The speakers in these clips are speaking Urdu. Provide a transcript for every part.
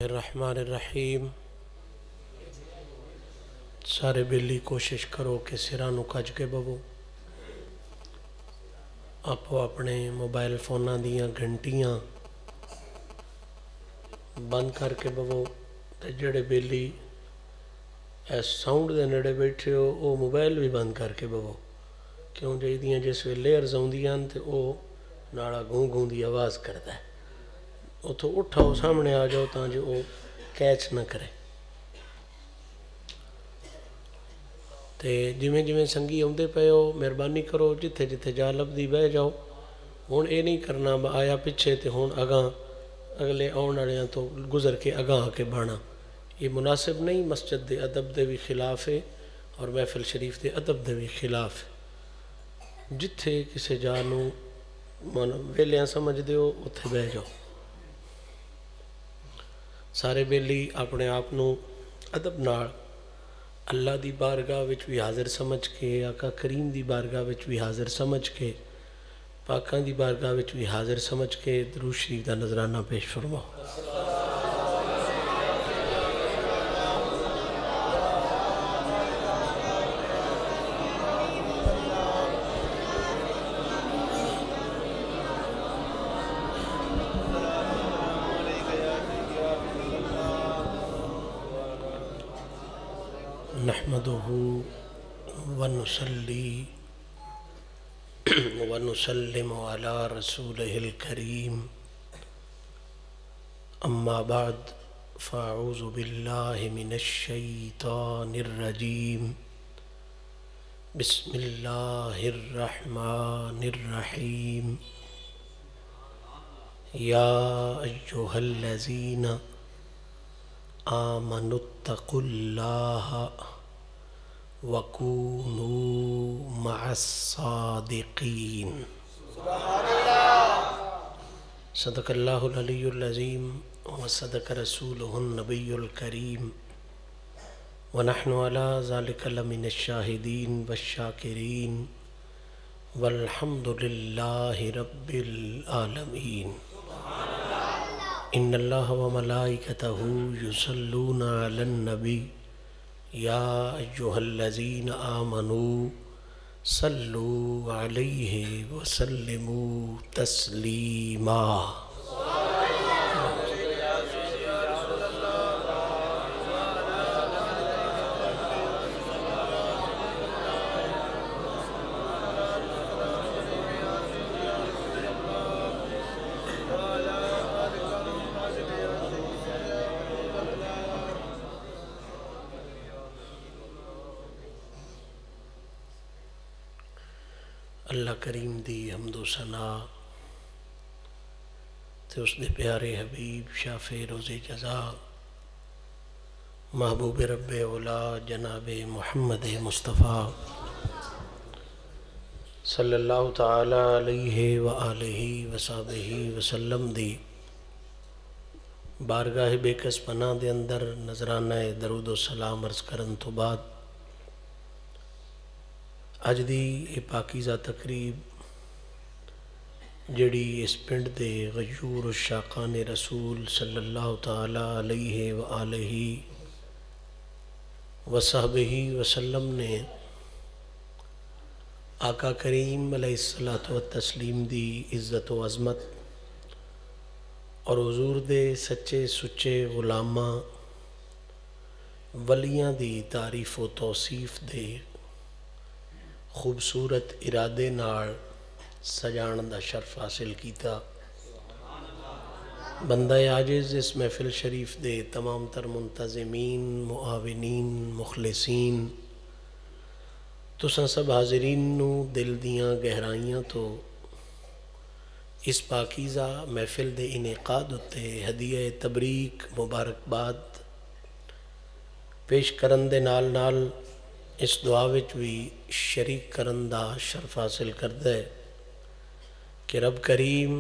الرحمن الرحیم۔ سارے بیلی کوشش کرو کہ سرانو کج کے ببو، آپ اپنے موبائل فونہ دیاں گھنٹیاں بند کر کے ببو، تے جڑے بیلی ایس ساؤنڈ دے نڑے بیٹھے ہو وہ موبائل بھی بند کر کے ببو، کیوں جائے دیاں جس وے لیئرز ہوں دیاں تے وہ ناڑا گھوں گھوں دی آواز کرتا ہے، وہ تو اٹھاؤ سامنے آ جاؤ تاں جو وہ کیچ نہ کرے۔ تے جویں جویں سنگی ہوندے پے ہو مہربانی کرو جتھے جتھے جا لبدی بہ جاؤ، ہون اے نہیں کرنا آیا پچھے تے ہون اگاں اگلے آن والے تو گزر کے اگاں آ کے بانا، یہ مناسب نہیں، مسجد دے ادب دے بھی خلاف ہے اور محفل شریف دے ادب دے بھی خلاف ہے۔ جتھے کسے جانو ویلیاں سمجھ دیو اتھے بہ جاؤ۔ سارے بیلی اپنے آپنوں ادب نال اللہ دی بارگاہ وچ بھی حاضر سمجھ کے، آقا کریم دی بارگاہ وچ بھی حاضر سمجھ کے، پاکاں دی بارگاہ وچ بھی حاضر سمجھ کے درود شریف دا نذرانہ پیش فرماؤ۔ نحمدہ ونصلی ونسلم علی رسولہ الکریم، اما بعد فاعوذ باللہ من الشیطان الرجیم، بسم اللہ الرحمن الرحیم، یا ایہا الذین آمنوا اتقوا اللہ وَكُونُوا مَعَ الصَّادِقِينَ۔ صدق اللہ العلی العظیم وصدق رسولہ النبی الکریم، ونحن علی ذلک لمن الشاہدین والشاکرین، والحمد للہ رب العالمین۔ ان اللہ وملائکتہ یصلون علی النبی، یا ایہا الذین آمنوا صلوا علیہ وسلموا تسلیما۔ اللہ کریم دی حمد و ثنا تے اس دے پیارے حبیب شافع روز جزا محبوب رب اولا جناب محمد مصطفیٰ صلی اللہ تعالی علیہ وآلہ وصحبہ وسلم دی بارگاہ بے کس پناہ دے اندر نذرانہ درود و سلام عرض کرن تو بعد اج دی یہ پاکیزہ تقریب جڑی اس پنڈ دے غیور الشاقان رسول صلی اللہ تعالی علیہ وآلہ وصحبہ وسلم نے آقا کریم علیہ الصلاۃ والتسلیم دی عزت و عظمت اور حضور دے سچے سچے غلاماں ولیاں دی تعریف و توصیف دے خوبصورت ارادے نال سجان دا شرف حاصل کیتا۔ بندہ عاجز اس محفل شریف دے تمام تر منتظمین، معاونین، مخلصین، تساں سب حاضرین نو دل دیاں گہرائیاں تو اس پاکیزہ محفل دے انعقاد اتے ہدیہ تبریک مبارکباد پیش کرن دے نال نال اس دعا وچ بھی شریک کرن دا شرف حاصل کردہ ہے کہ رب کریم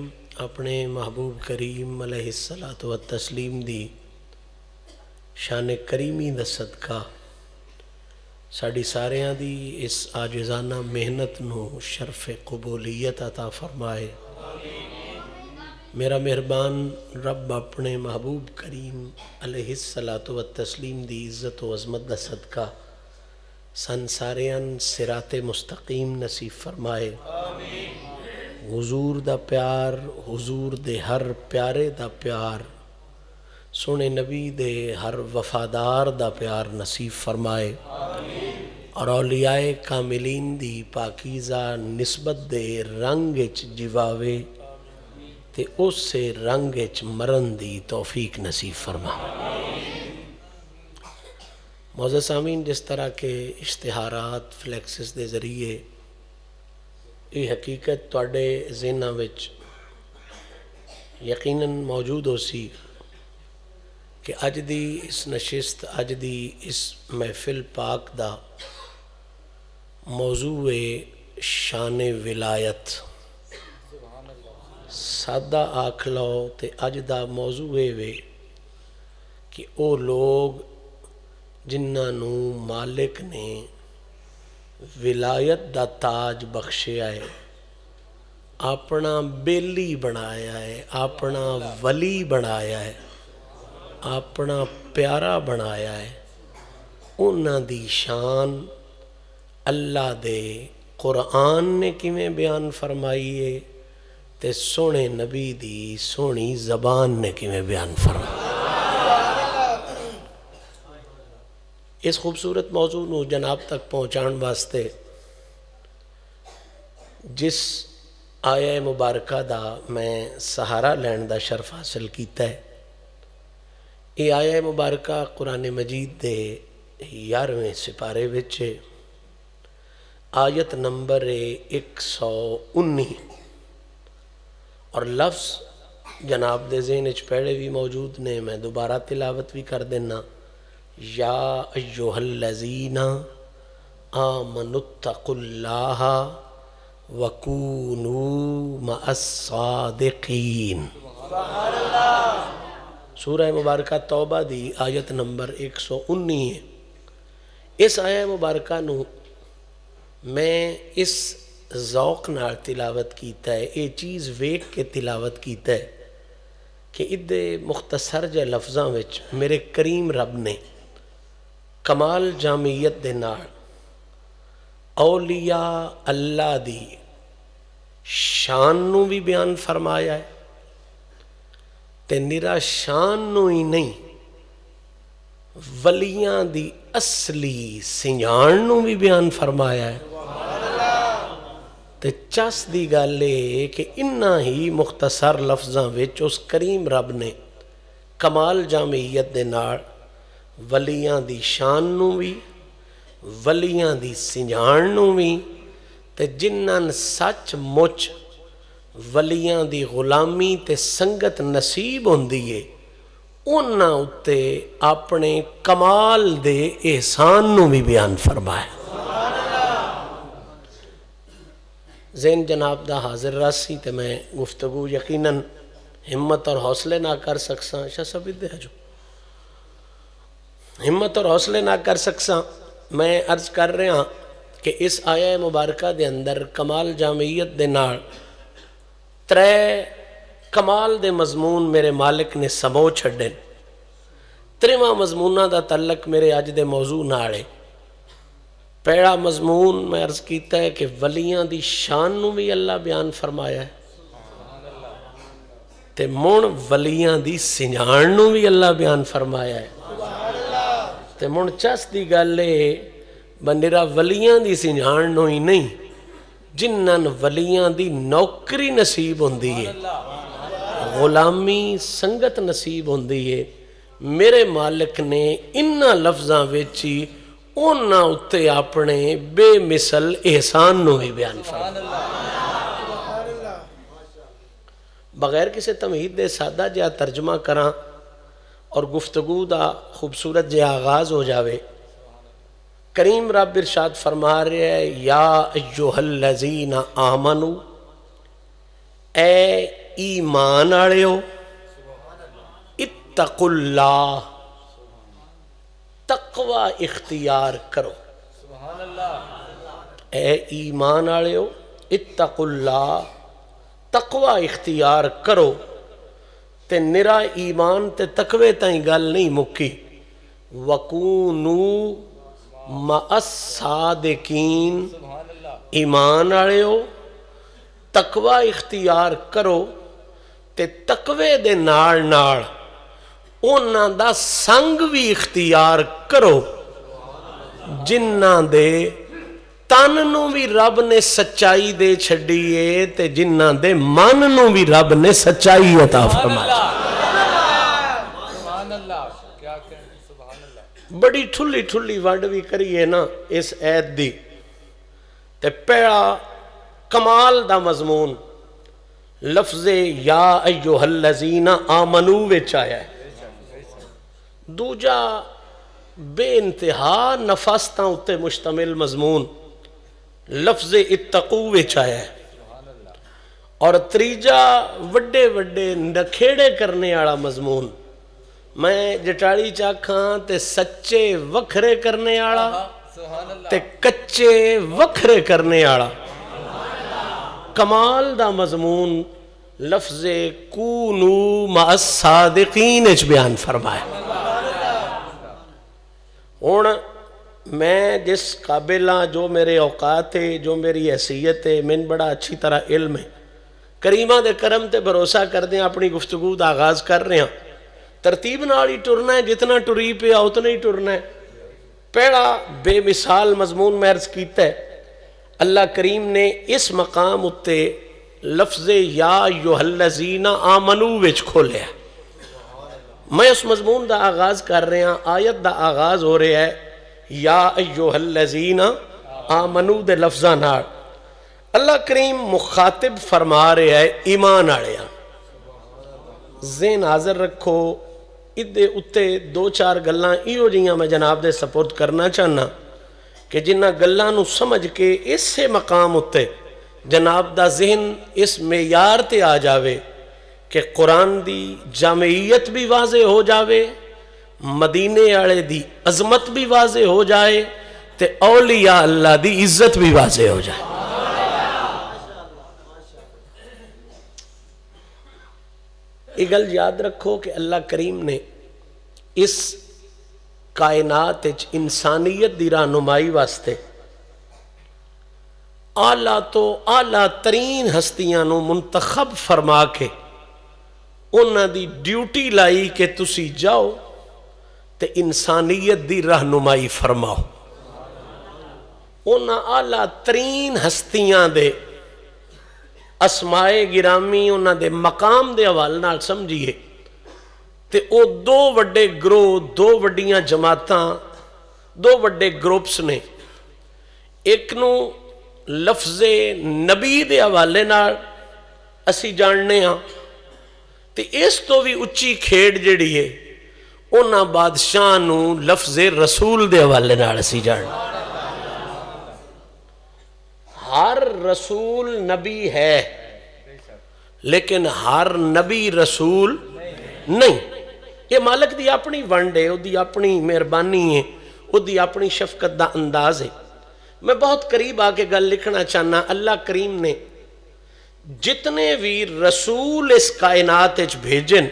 اپنے محبوب کریم علیہ الصلاۃ والتسلیم دی شان کریمی دا صدقہ ساڑی ساریاں دی اس عاجزانہ محنت نو شرف قبولیت عطا فرمائے، میرا مہربان رب اپنے محبوب کریم علیہ الصلاۃ والتسلیم دی عزت و عظمت دا صدقہ سنساریان صراط مستقیم نصیب فرمائے. حضور دا پیار، حضور دے ہر پیارے دا پیار، سونے نبی دے ہر وفادار دا پیار نصیب فرمائے. اور اولیاء کاملین دی پاکیزہ نسبت دے رنگ اچ جواوے تے اس سے رنگ اچ مرن دی توفیق نصیب فرمائے. معزز سامعین، جس طرح کے اشتہارات فلیکسز دے ذریعے یہ حقیقت تواڈے ذہناں وچ یقیناً موجود ہو سی کہ اج دی اس نشست، اج دی اس محفل پاک دا موضوع شان ولایت. سادہ آکھ لو تے اج دا موضوع وے کہ او لوگ جنہاں نو مالک نے ولایت دا تاج بخشیا ہے، اپنا بیلی بنایا ہے، اپنا ولی بنایا ہے، اپنا پیارا بنایا ہے، انہاں دی شان اللہ دے قرآن نے کیویں بیان فرمائی ہے تے سونے نبی دی سونی زبان نے کیویں بیان فرمائی. اس خوبصورت موضوع نو جناب تک پہنچان واسطے جس آیہ مبارکہ دا میں سہارا لین دا شرف حاصل کیتا ہے، یہ آیہ مبارکہ قرآن مجید دے 11ویں سپارے وچ آیت نمبر 119 اور لفظ جناب دے ذہن وچ پہلے بھی موجود نے، میں دوبارہ تلاوت بھی کر دینا. یا ایہا الذین آمنوا اتقوا اللہ وکونوا مع الصادقین. سورہ مبارکہ توبہ دی آیت نمبر 119 ہے. اس آیہ مبارکہ نو میں اس ذوق نال تلاوت کیتا ہے، یہ چیز ویکھ کے تلاوت کیتا ہے کہ ادھے مختصر جے لفظاں وچ میرے کریم رب نے کمال جامعیت دے نال اولیاء اللہ دی شان نو بھی بیان فرمایا ہے تے نرا شان نو ہی نہیں، ولیاں دی اصلی سنجان نو بھی بیان فرمایا ہے. تے چس دی گل ہے کہ انہاں ہی مختصر لفظاں وچ اس کریم رب نے کمال جامعیت دے نال ولیاں دی شان نو بھی، ولیاں دی سنجان نو بھی، تے جنہاں سچ مچ ولیاں دی غلامی تے سنگت نصیب ہوندی ہے انہاں اتے اپنے کمال دے احسان نو بھی بیان فرمایا. ذہن جناب دا حاضر راسی تے میں گفتگو یقیناً ہمت اور حوصلے نہ کر سکساں. شاہ صاحب دے جو ہمت اور حوصلے نہ کر سکساں. میں عرض کر رہا کہ اس آیہ مبارکہ دے اندر کمال جامعیت دے نال ترے کمال دے مضمون میرے مالک نے سمو چھڑن. تریواں مضمونہ دا تعلق میرے اج دے موضوع نال ہے. پہلا مضمون میں عرض کیتا ہے کہ ولیاں دی شان نو بھی اللہ بیان فرمایا ہے تے مون ولیاں دی سنجان نو بھی اللہ بیان فرمایا ہے. تے مون چس دی گل ہے بندرا ولیاں دی سنجان نو ہی نہیں، جنہاں ولیاں دی نوکری نصیب ہوندی ہے، غلامی سنگت نصیب ہوندی ہے، میرے مالک نے انہاں لفظاں وچی انہاں اتے اپنے بے مثل احسان نو ہی بیان فرمایا. بغیر کسی تمہید دے سادہ جہا ترجمہ کراں اور گفتگو دا خوبصورت جہا آغاز ہو جاوے. کریم رب ارشاد فرما رہے ہیں یا ایہا الذین آمنو، اے ایمان آڑیو، اتقوا اللہ، تقوی اختیار کرو. اے ایمان آڑیو اتقوا اللہ، تقوی اختیار کرو. تے نرا ایمان تے تقوی تائیں گل نہیں مکی وَكُونُوا مَعَ الصَّادِقِينَ ایمان آڑے ہو تقوی اختیار کرو تے تقوی دے نال نال اونا دا سنگ بھی اختیار کرو جنہ دے تن نو بھی رب نے سچائی دے چھڑیے تے جنہ دے من نو بھی رب نے سچائی عطا فرمایا بڑی ٹھلی ٹھلی وڈ بھی کریے نا اس عید دی تے پہلا کمال دا مضمون لفظ یا ایوہ الذین آمنو وچ آیا ہے دوجا بے انتہا نفاستاں اتے مشتمل مضمون لفظ اتقو وچ آیا ہے اور تریجا وڈے وڈے نکھیڑے کرنے آڑا مضمون میں جٹاڑی چاکھاں تے سچے وکھرے کرنے آڑا تے کچے وکھرے کرنے آڑا کمال دا مضمون لفظ کونو مع الصادقین اچ بیان فرمایا ہون میں جس قابلہ جو میرے اوقات ہے جو میری حیثیت ہے من بڑا اچھی طرح علم ہے کریمہ دے کرم تے بھروسہ کر دیں اپنی گفتگو دا آغاز کر رہے ہیں ترتیب نال ہی ٹرنا ہے جتنا ٹری پہ اتنا ہی ٹرنا ہے پہلا بے مثال مضمون میں عرض کیتا ہے اللہ کریم نے اس مقام اتے لفظ یا ایھا الذین آمنو وچ کھولیا میں اس مضمون دا آغاز کر رہے ہیں آیت دا آغاز ہو رہا ہے یا ایھا الذین آمنو دے لفظاں نال اللہ کریم مخاطب فرما رہا ہے ایمان آڑیا ذہن حاضر رکھو ادھے اتے دو چار گلاں ایو جیاں میں جناب دے سپورٹ کرنا چاہنا کہ جنہ گلاں نو سمجھ کے اس سے مقام اتے جناب دا ذہن اس معیار تے آ جاوے کہ قرآن دی جامعیت بھی واضح ہو جاوے مدینے آڑے دی عظمت بھی واضح ہو جائے تے اولیاء اللہ دی عزت بھی واضح ہو جائے یہ گل یاد رکھو کہ اللہ کریم نے اس کائنات انسانیت دی رہنمائی واسطے اعلیٰ تو اعلیٰ ترین ہستیاں نو منتخب فرما کے انہاں دی ڈیوٹی لائی کہ تسی جاؤ تے انسانیت دی رہنمائی فرماؤ انہاں اعلیٰ ترین ہستیاں دے اسمائے گرامی انہاں دے مقام دے حوالے نال سمجھیے تے او دو وڈے گروہ دو وڈیاں جماعتاں دو وڈے گروپس نے ایک نو لفظ نبی دے حوالے نال اسی جاننے ہاں تے اس تو بھی اچھی کھیڑ جڑی ہے انہاں بادشاہ نو لفظ رسول دے حوالے نال اسی جاننے ہر رسول نبی ہے لیکن ہر نبی رسول نہیں یہ مالک دی اپنی ونڈ ہے وہ دی اپنی مہربانی ہے وہ دی اپنی شفقت دا انداز ہے میں بہت قریب آ کے گل لکھنا چاہنا اللہ کریم نے جتنے بھی رسول اس کائنات وچ بھیجن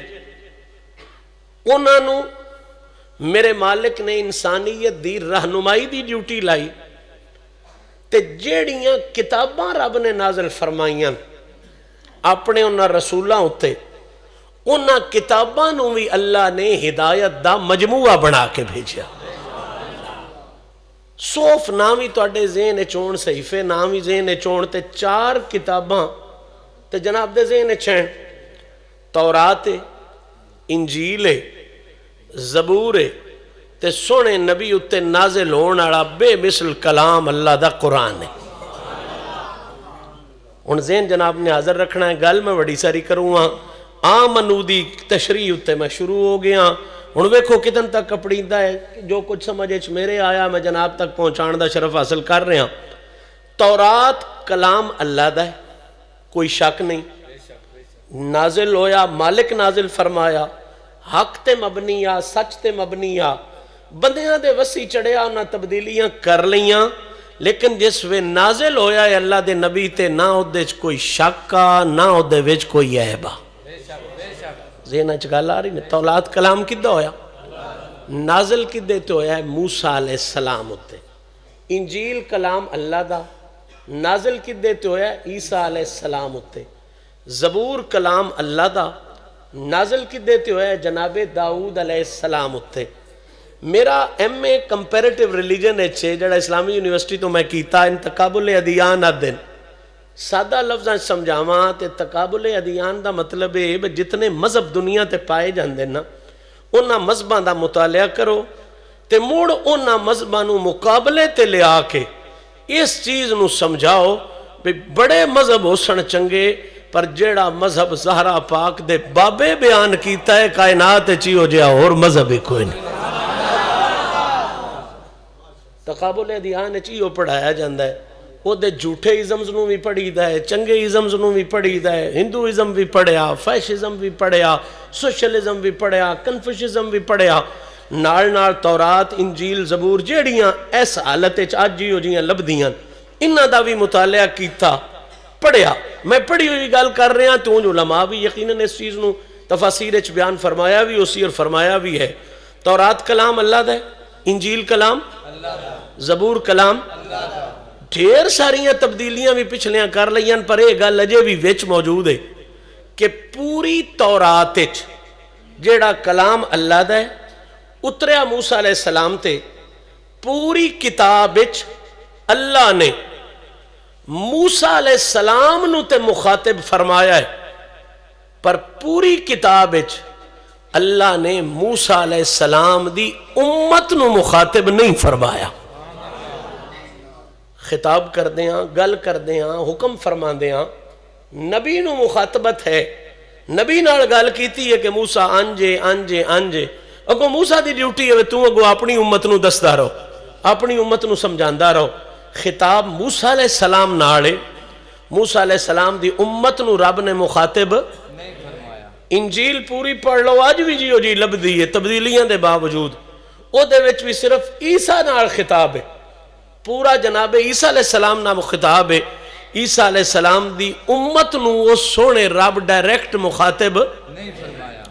انہاں نو میرے مالک نے انسانیت دی رہنمائی دی ڈیوٹی لائی تے جیڑیاں کتاباں رب نے نازل فرمائیاں اپنے انہاں رسولاں ہوتے انہاں کتاباں نو بھی اللہ نے ہدایت دا مجموعہ بنا کے بھیجا صوف نامی تو اڈے ذہن چون صحیفے نامی ذہن چون تے چار کتاباں تے جناب دے ذہن چھین تورات انجیل زبور تے سونے نبی اتے نازل ہون آڑا بے مثل کلام اللہ دا قرآن ہے ان ذہن جناب نے حاضر رکھنا ہے گل میں بڑی ساری کروں ہاں آمنو دی تشریح اتے میں شروع ہو گیا ان ویکھو کتن تک اپڑیندہ ہے جو کچھ سمجھے میرے آیا میں جناب تک پہنچان دا شرف حاصل کر رہے ہیں تورات کلام اللہ دا ہے کوئی شک نہیں نازل ہویا مالک نازل فرمایا حق تے مبنیہ سچ تے مبنیہ بندیاں دے وسی چڑھیا انہاں تبدیلیاں کر لیاں لیکن جس وے نازل ہویا ہے اللہ دے نبی تے نہ او دے کوئی شک نہ او دے وچ کوئی عیب ذہن چ گل آ رہی نے؟ تورات کلام کدہ ہویا؟ نازل کدے تے ہویا ہے؟ موسیٰ علیہ السلام ہوتے. انجیل کلام اللہ دا نازل کدے تے ہویا ہے؟ عیسیٰ علیہ السلام ہوتے. زبور کلام اللہ دا نازل کدے تے ہویا ہے؟ جناب داؤد علیہ السلام ہوتے. میرا ایم اے کمپیریٹیو ریلیجن ہے جڑا اسلامی یونیورسٹی تو میں کیتا ان تقابل ادیان آدن. سادہ لفظاں سمجھاواں تے تقابل ادیان دا مطلب ہے جتنے مذہب دنیا تے پائے جاندے نا انہاں مذہباں دا مطالعہ کرو تے موڑ انہاں مذہباں نو مقابلے تے لے آ کے اس چیز نو سمجھاؤ کہ بڑے مذہب ہو سن چنگے پر جیڑا مذہب زہرا پاک دے بابے بیان کیتا ہے کائنات چیو جیا اور مذہب ہی کوئی نہیں. تقابل ادیان چیو پڑھایا جاندہ ہے وہ دے جھوٹے ازمز نو بھی پڑھی دا ہے چنگے ازمز نو بھی پڑھی دا ہے. ہندوازم بھی پڑھیا فیشزم بھی پڑھیا سوشلزم بھی پڑھیا کنفیوشزم بھی پڑھیا نال نال تورات انجیل زبور جیڑیاں اس حالت آج جی ہو جیاں لبدیاں انہاں دا بھی مطالعہ کیتا پڑھیا. میں پڑھی ہوئی گل کر رہے ہیں تو علماء بھی یقیناً اس چیز نو تفاسیر اچ بیان فرمایا بھی اسی اور فرمایا بھی ہے. تورات کلام اللہ دا ہے انجیل کلام زبور کلام ڈھیر ساریاں تبدیلیاں بھی پچھلیاں کر لیاں پر ایک گل اجے بھی وچ موجود ہے کہ پوری تورات وچ جیڑا کلام اللہ دا ہے اتریا موسیٰ علیہ السلام تے پوری کتاب وچ اللہ نے موسیٰ علیہ السلام نو تے مخاطب فرمایا ہے پر پوری کتاب وچ اللہ نے موسیٰ علیہ السلام دی امت نو مخاطب نہیں فرمایا. خطاب کر دیاں گل کر دیاں حکم فرما دیاں نبی نو مخاطبت ہے. نبی نال گل کیتی ہے کہ موسیٰ آنجے آنجے آنجے اگو موسیٰ دی ڈیوٹی ہے تو اگو اپنی امت نو دستا رہو اپنی امت نو سمجھاندا رہو. خطاب موسیٰ علیہ السلام نالے موسیٰ علیہ السلام دی امت نو رب نے مخاطب انجیل پوری پڑھ لو آج بھی جی ہو جی لب دیئے تبدیلیاں دے باوجود او دے وچ بھی صرف عیسیٰ نال خطاب ہے پورا جناب عیسیٰ علیہ السلام نام خطاب ہے. عیسیٰ علیہ السلام دی امت نو وہ سونے رب ڈائریکٹ مخاطب نہیں فرمایا.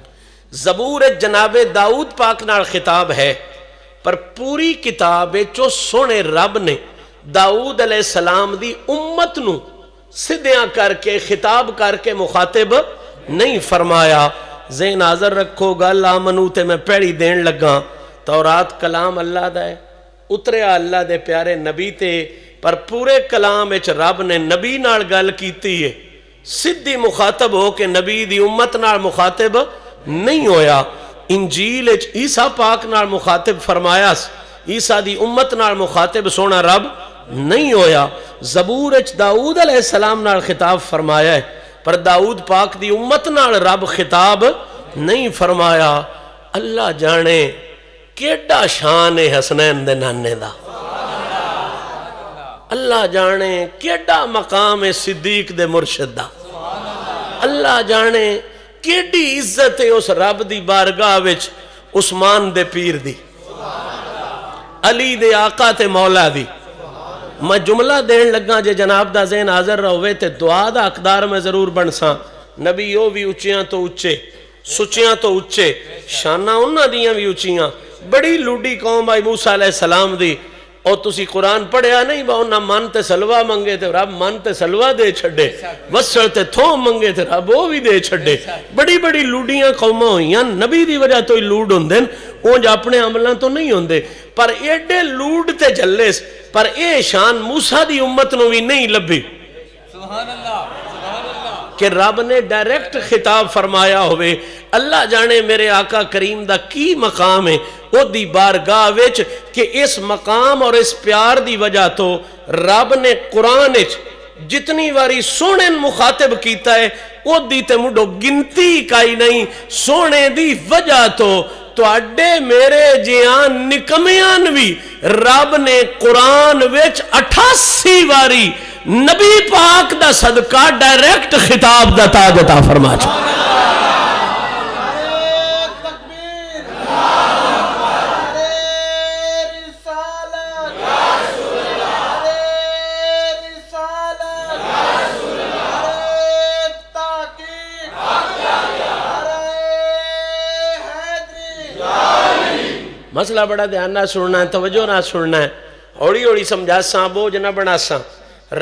زبور جناب داؤد پاک نال خطاب ہے پر پوری کتاب چو سونے رب نے داؤد علیہ السلام دی امت نو سدیاں کر کے خطاب کر کے مخاطب نہیں فرمایا. ذہن حاضر رکھو گل آمنو تے میں پیڑی دین لگا. تورات کلام اللہ دا ہے اتریا اللہ دے پیارے نبی تے پر پورے کلام اچ رب نے نبی نال گل کیتی ہے سدھی مخاطب ہو کے نبی دی امت نال مخاطب نہیں ہویا. انجیل اچ عیسیٰ پاک نال مخاطب فرمایا عیسیٰ دی امت نال مخاطب سونا رب نہیں ہویا. زبور اچ داؤد علیہ السلام نال خطاب فرمایا ہے پر داؤد پاک دی امت نال رب خطاب نہیں فرمایا. اللہ جانے کیڑا شان ہے حسنین دے نانے دا. اللہ جانے کیڑا مقام ہے صدیق دے مرشد دا. اللہ جانے کیڑی عزت ہے اس رب دی بارگاہ وچ عثمان دے پیر دی علی دے آقا تے مولا دی. میں جملہ دین لگا جے جناب دا ذہن حاضر رہوے تے دعا دا اقدار میں ضرور بنساں. نبی یو بھی اچیاں تو اچے سچیاں تو اچے شانہ انہاں دیاں بھی اچیاں. بڑی لوڈی قوم آئی موسیٰ علیہ السلام دی اور تسی قرآن پڑھیا نہیں با انہاں من تے سلوہ منگے تے رب من تے سلوہ دے چھڑے وسر تے تھوم منگے تے رب وہ بھی دے چھڑے. بڑی بڑی لوڈیاں قوماں ہوئیاں نبی دی وجہ تو ہی لوڈ ہوندن اونج اپنے عملان تو نہیں ہوندے پر ایڈے لوڈ تے جلیس پر اے شان موسیٰ دی امت نو بھی نہیں لبھی. سبحان اللہ کہ رب نے ڈائریکٹ خطاب فرمایا ہوئے. اللہ جانے میرے آقا کریم دا کی مقام ہے او دی بارگاہ وچ کہ اس مقام اور اس پیار دی وجہ تو رب نے قرآن وچ جتنی واری سونے مخاطب کیتا ہے او دی تے مڈو گنتی کائی نہیں. سونے دی وجہ تو اڈے میرے جیان نکمیان بھی رب نے قرآن وچ 88 واری نبی پاک دا صدقہ ڈائریکٹ خطاب دا تاج عطا فرما چھا. مسئلہ بڑا دھیان نہ سننا ہے، توجہ نہ سننا ہے، ہوڑی ہوڑی سمجھا ساں، بوجھ نہ بنا ساں۔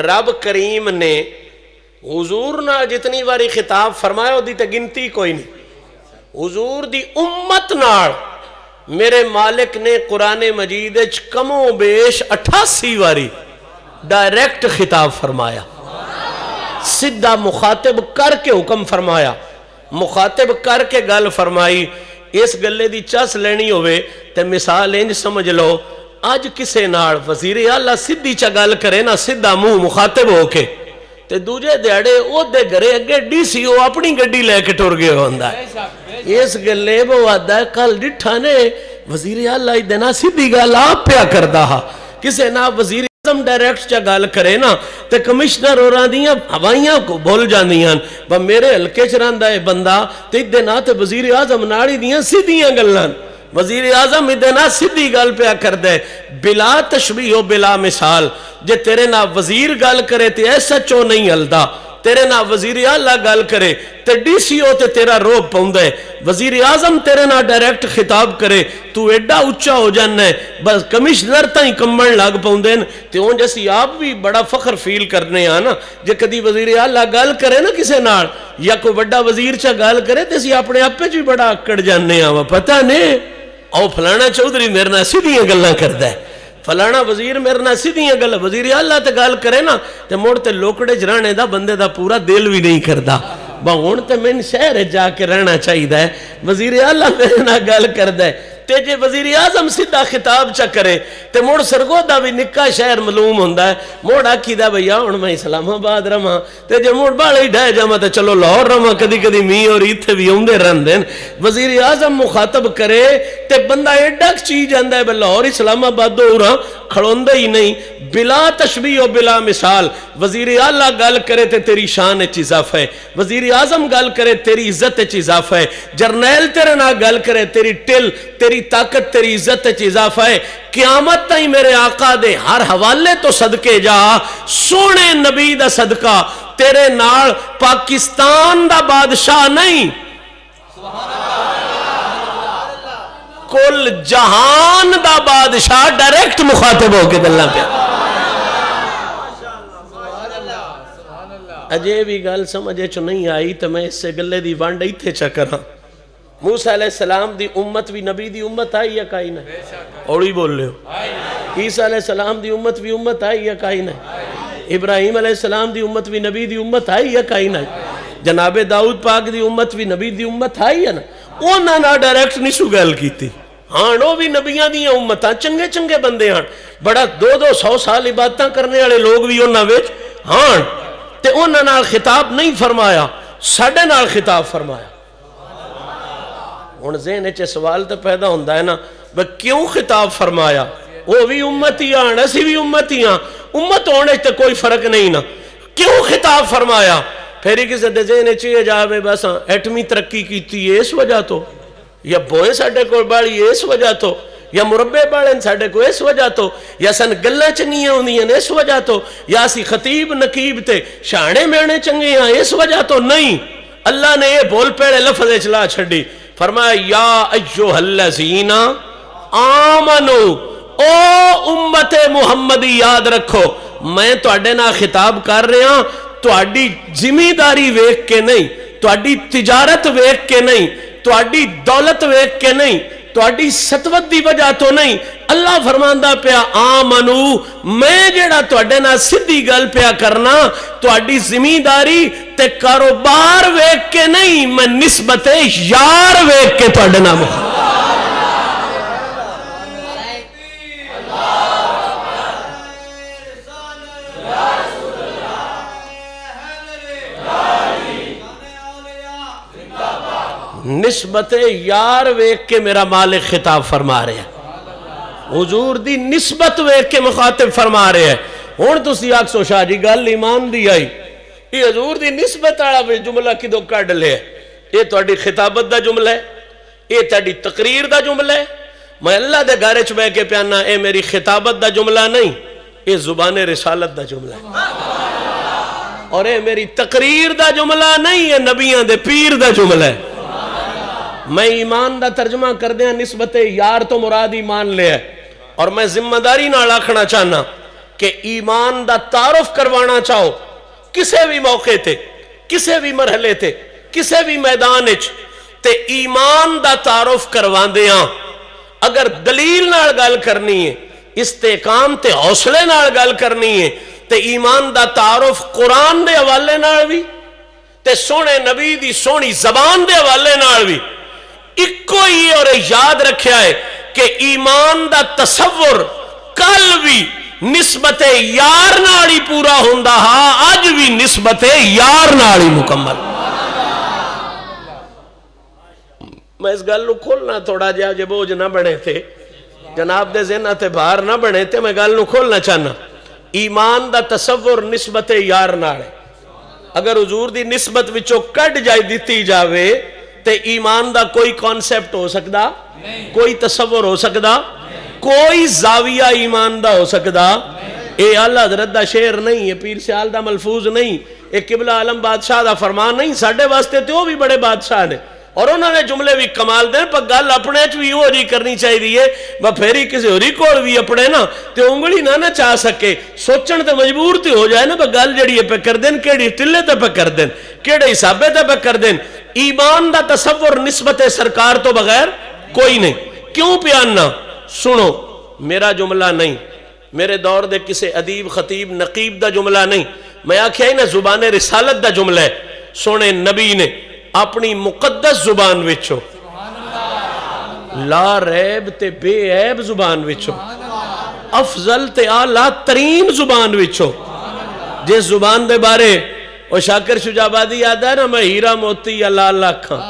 رب کریم نے حضور نہ جتنی باری خطاب فرمایا دی تے گنتی کوئی نہیں، حضور دی امت نال میرے مالک نے قرآن مجید کم و بیش 88 باری ڈائریکٹ خطاب فرمایا، سدھا مخاطب کر کے حکم فرمایا، مخاطب کر کے گل فرمائی۔ اس گلے دی چس لینی ہوئے تے مثال انج سمجھ لو، آج کسے نال وزیر اعلیٰ سدھی چا گل کرے نا، سدھا منہ مخاطب ہو کے، تے دوجے دیڑے او دے گھرے اگے ڈی سی او اپنی گڈی لے کے ٹر گئے ہوندہ ہے۔ اس گلے وہ آدھا ہے کل ڈٹھا نے وزیر اعلیٰ دینا سدھی گل آپ پیا کردہ ہا، کسے نا وزیر اعظم ڈائریکٹ چا گال کرے نا تے کمشنر اور آدھیاں ہوائیاں کو بھول جاندیاں، با میرے ہلکے چراندہ ہے بندہ تے دینا تے وزیر اعظم ناڑی دیاں سدھیاں گلان، وزیر اعظم ادنا سدھی گل پیا کر دے بلا تشبیہ و بلا مثال۔ جے تیرے نا وزیر گل کرے تے ایسا چو نہیں ہلدا، تیرے نا وزیر اعلیٰ گل کرے تے ڈی سی او تے تیرا روب پاؤندے، وزیر اعظم تیرے نا ڈائریکٹ خطاب کرے تو ایڈا اچھا ہو جانا ہے، بس کمشنر تائیں کمبن لگ پاؤندے تے اون جیسی آپ بھی بڑا فخر فیل کرنے آنا۔ جے کدی وزیر اعلیٰ گل کرے نا کسے نال یا کوئی بڑا وزیر چا گل کرے تے اسی اپنے آپ پہ بھی بڑا اکڑ جانے آوا، پتہ نہیں او فلانا چودھری میرے نا سیدھیاں گلاں کردا ہے، فلانا وزیر میرے نا سیدھیاں گل، وزیر اعلیٰ تے گل کرے نا تے موڑ تے لوکڑے جرانے دا بندے دا پورا دل بھی نہیں کردا، با ہون تے میں شہر جا کے رہنا چاہیے ہے، وزیر اعلیٰ میرے نا گل کردا ہے تے جے وزیر اعظم سیدھا خطاب چا کرے تے موڑ سرگو دا بھی نکا شہر معلوم ہوندا ہے، موڑ آکھی دا بھیا ہن میں اسلام آباد رہاں تے جے موڑ بالا ہی ڈھے جاواں تے چلو لاہور رہاں، کدی کدی می اور ایتھے بھی اوندے رہندے۔ وزیر اعظم مخاطب کرے تے بندہ ایڈا چیز جاندا ہے لاہور اسلام آباد ہو رہا کھڑوندا ہی نہیں، بلا تشبیہ و بلا مثال۔ وزیر اعلیٰ گل کرے تے تیری شان اچ اضافہ ہے، وزیر اعظم گل کرے تیری عزت اچ اضافہ ہے، جرنیل تیرے نہ گل کرے تیری ٹل تیری طاقت تیری عزت اچ اضافہ ہے۔ قیامت تائیں میرے آقا دے ہر حوالے تو صدقے جا، سونے نبی دا صدقہ تیرے نال پاکستان دا بادشاہ نہیں، کل جہان دا بادشاہ ڈائریکٹ مخاطب ہو کے گلاں پہ۔ اجے بھی گل سمجھے چو نہیں آئی تو میں اس سے گلے دی وانڈ ایتھے چکرہاں۔ موسیٰ علیہ السلام دی امت بھی نبی دی امت آئی یا کائی نہ اوڑی بول لے ہو، عیسیٰ علیہ السلام دی امت بھی امت آئی یا کائی نہ، ابراہیم علیہ السلام دی امت بھی نبی دی امت آئی یا کائی نہ، جناب داؤد پاک دی امت بھی نبی دی امت آئی یا نہ، اونا نہ ڈائریکٹ نہیں سو گل کی تھی، ہاں وہ بھی نبیاں دی امتاں چنگے چنگے بندے ہاں، بڑا 200 سال عبادتاں کرنے والے لوگ بھی انہاں وچ ہاں، تے انہاں نال خطاب نہیں فرمایا، ساڈے نال خطاب فرمایا۔ ہن ذہن وچ سوال تو پیدا ہوندا ہے نا وہ کیوں خطاب فرمایا؟ وہ بھی امتی ہاں اسی بھی امتی ہاں، امت ہونے تے کوئی فرق نہیں نا، کیوں خطاب فرمایا؟ پھر کسی دے ذہن وچ یہ جاوے بس ایٹمی ترقی کیتی ہے اس وجہ تو، یا بوئے ساڈے کو باڑی اس وجہ تو، یا مربع باڑن ساڈے کو اس وجہ تو، یا سن گلاں چنگیاں ہوندیاں اس وجہ تو، یا اسی خطیب نقیب تے شانے مینے چنگے ہیں اس وجہ تو نہیں۔ اللہ نے یہ بول پیڑے لفظ چلا چھڑی، فرمایا یا ایوہ الذین آمنو، او امت محمدی یاد رکھو میں تو اڈے نہ خطاب کر رہے ہیں، تو اڈی ذمہ ویک کے نہیں، تو اڈی تجارت ویک کے نہیں، تو اڈی دولت ویک کے نہیں، تو اڈی ستوت دی وجہ تو نہیں، اللہ فرماندہ پیا آمنو میں جڑا تو اڈے نہ سدھی گل پیا کرنا تو اڈی ذمہ داری تے کاروبار ویک کے نہیں، میں نسبت یار ویک کے تو اڈے نہ مخ نسبت یار ویک کے میرا مالک خطاب فرما رہے ہیں، حضور دی نسبت ویک کے مخاطب فرما رہے ہیں۔ ہون تو سی آکسو شاہ جی گل ایمان دی آئی، یہ حضور دی نسبت آڑا جملہ کی دو کڈ لے، یہ تو اڈی خطابت دا جملہ ہے، یہ تو اڈی تقریر دا جملہ ہے، میں اللہ دے گارے چھ بے کے پیانا اے میری خطابت دا جملہ نہیں، یہ زبان رسالت دا جملہ ہے، اور اے میری تقریر دا جملہ نہیں، یہ نبیان دے پیر دا جملہ ہے۔ میں ایمان دا ترجمہ کر دیا نسبت یار تو مراد ایمان لے ہے، اور میں ذمہ داری نہ آکھنا چاہنا کہ ایمان دا تعارف کروانا چاہو کسے بھی موقع تے، کسے بھی مرحلے تے، کسے بھی میدان اچ تے ایمان دا تعارف کروان دیاں اگر دلیل نال گل کرنی ہے، استحکام تے حوصلے نال گل کرنی ہے تے ایمان دا تعارف قرآن دے حوالے نال بھی تے سونے نبی دی سونی زبان دے حوالے نال بھی اکو ہی، اور یاد رکھیا ہے کہ ایمان دا تصور کل بھی نسبت یار نالی پورا ہوندہ ہاں، آج بھی نسبت یار نالی مکمل۔ میں اس گل نو کھولنا تھوڑا جا جے بوجھ نہ بنے تھے، جناب دے ذہنہ تے باہر نہ بنے تھے، میں گل نو کھولنا چاہنا ایمان دا تصور نسبت یار نالی، اگر حضور دی نسبت وچوں کٹ جائے دیتی جاوے تے ایمان دا کوئی کانسیپٹ ہو سکدا، کوئی تصور ہو سکدا، کوئی زاویہ ایمان دا ہو سکدا۔ اے اللہ حضرت دا شعر نہیں، یہ پیر سیال دا ملفوظ نہیں، اے قبلہ عالم بادشاہ دا فرمان نہیں، ساڑھے واسطے تے وہ بھی بڑے بادشاہ نے اور انہوں نے جملے بھی کمال دیں، پر گل اپنے بھی وہ جی کرنی چاہی دیئے، وہ پھیری کسی ہوری کوڑ بھی اپنے نا تے انگلی نہ چاہ سکے، سوچن تے مجبور تے ہو جائے نا، پر گل جڑی ہے پہ کر دیں، کیڑی ٹلے تے پہ کر دیں، کیڑے حسابے تے پہ کر دیں۔ ایمان دا تصور نسبت سرکار تو بغیر کوئی نہیں۔ کیوں پیاننا؟ سنو، میرا جملہ نہیں، میرے دور دے کسے ادیب خطیب نقیب دا جملہ نہیں، میں آکھیا ہی نا زبان رسالت دا جملہ ہے، سونے نبی نے اپنی مقدس زبان وچو، لا ریب تے بے عیب زبان وچو، افضل تے اعلیٰ ترین زبان وچو، جس زبان دے بارے وہ شاکر شجابادی یاد ہے نا، میں ہیرا موتی اللہ اللہ کھاں،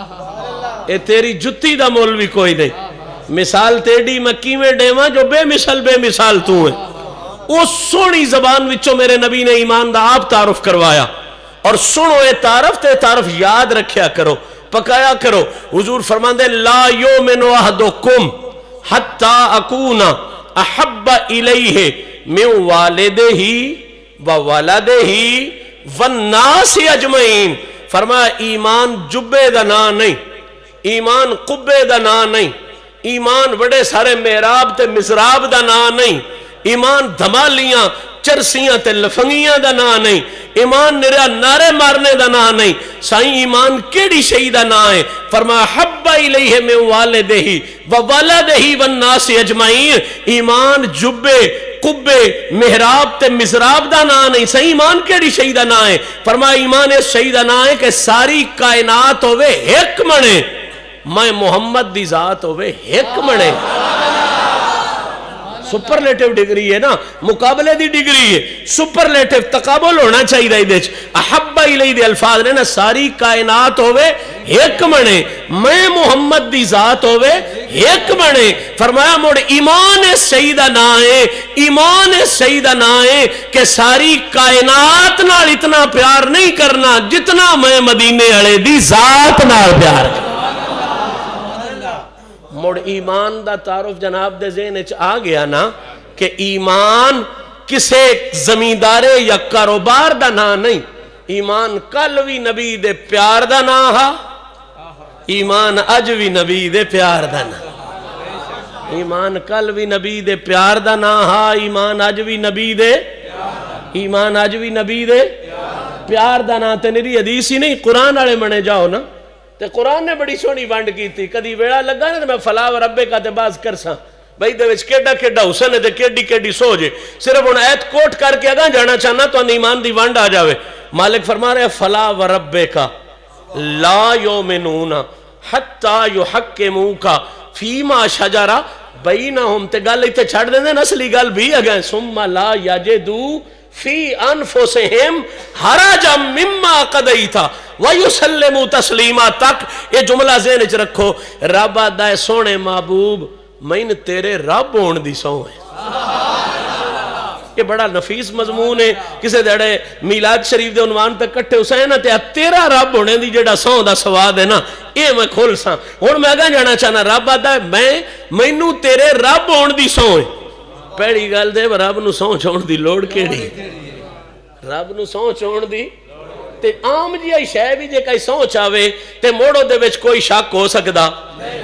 اے تیری جتی دا مول بھی کوئی نہیں، مثال تیڑی مکی میں ڈیمہ جو بے مثال تو ہے۔ وہ سونی زبان وچو میرے نبی نے ایمان دا آپ تعارف کروایا، اور سنو اے تعارف یاد رکھیا کرو، پکایا کرو۔ حضور فرمان دے لا یومن احدکم حتی اکون احب الیہ من والدہ وولدہ والناس اجمعین۔ فرمایا ایمان جبے دا نا نہیں، ایمان قبے دا نا نہیں، ایمان بڑے سارے محراب تے مزراب دا نا نہیں، ایمان دھمالیاں چرسیاں تے لفنگیاں دا نا نہیں، ایمان نریا نعرے مارنے دا نا نہیں، سائیں ایمان کیڑی شئی دا نا ہے؟ فرمایا حب الیہ من والدہ وولدہ والناس اجمعین۔ ایمان جبے قبے محراب تے مزراب دا نا نہیں، سائیں ایمان کیڑی شئی دا نا ہے؟ فرمایا ایمان اس شئی دا نا ہے کہ ساری کائنات ہوئے ایک منے، میں محمد دی ذات ہوئے ایک منے۔ سپرلیٹیو ڈگری ہے نا، مقابلے دی ڈگری ہے، سپرلیٹیو تقابل ہونا چاہیے دا دیچ۔ احب الیہ دے الفاظ نے نا ساری کائنات ہوئے ایک منے، میں محمد دی ذات ہوئے ایک منے۔ فرمایا موڑ ایمان سیدہ نا ہے، ایمان سیدہ نا ہے کہ ساری کائنات نال اتنا پیار نہیں کرنا جتنا میں مدینے والے دی ذات نال پیار کرنا۔ موڑ ایمان دا تعارف جناب دے ذہن اچ آ گیا نا کہ ایمان کسے زمیندارے یا کاروبار دا نا نہیں، ایمان کل بھی نبی دے پیار دا نا ہا، ایمان اج بھی نبی دے پیار دا نا، ایمان کل بھی نبی دے پیار دا نا ہا، ایمان اج بھی نبی دے، ایمان اج بھی نبی دے پیار دا نا۔ تے نری حدیث ہی نہیں، قرآن والے منے جاؤ نا، تے قرآن نے بڑی سونی وانڈ کی تھی، کدی ویڑا لگا نا تے میں فلا و ربے کا تے باز کرساں بھائی دے وچ کیڈا کیڈا حسن ہے تے کیڈی کیڈی سوجے، صرف ان ایت کوٹ کر کے اگاں جانا چاہنا تو ایمان دی وانڈ آ جاوے۔ مالک فرما رہے فلا و ربے کا لا یومنون حتی یحکموک فیما شجر بینہم، تے گل ایتھے چھڑ دیں دے نسلی گل بھی اگاں ثم لا یجدو فی انفسہم حرجا مما قضیتا وَيُسَلِّمُ تَسْلِیمًا تک یہ جملہ ذہن اچ رکھو، رب آدھا ہے سونے محبوب میں نے تیرے رب ہون دی سو ہے۔ یہ بڑا نفیس مضمون ہے، کسے دیڑے میلاد شریف دے عنوان پہ کٹھے حسین تے تیرا رب ہونے دی جڑا سو دا سواد ہے نا، یہ میں کھول ساں اور میں آگاں جانا چاہنا۔ رب آدھا ہے میں نو تیرے رب ہون دی سو ہے۔ پہلی گل دے رب نو سو چھوڑ دی لوڑ کیڑی، رب نو سو چھوڑ دی تے عام جی شے بھی جے کئی سوچ آوے تے موڑو دے وچ کوئی شک ہو سکدا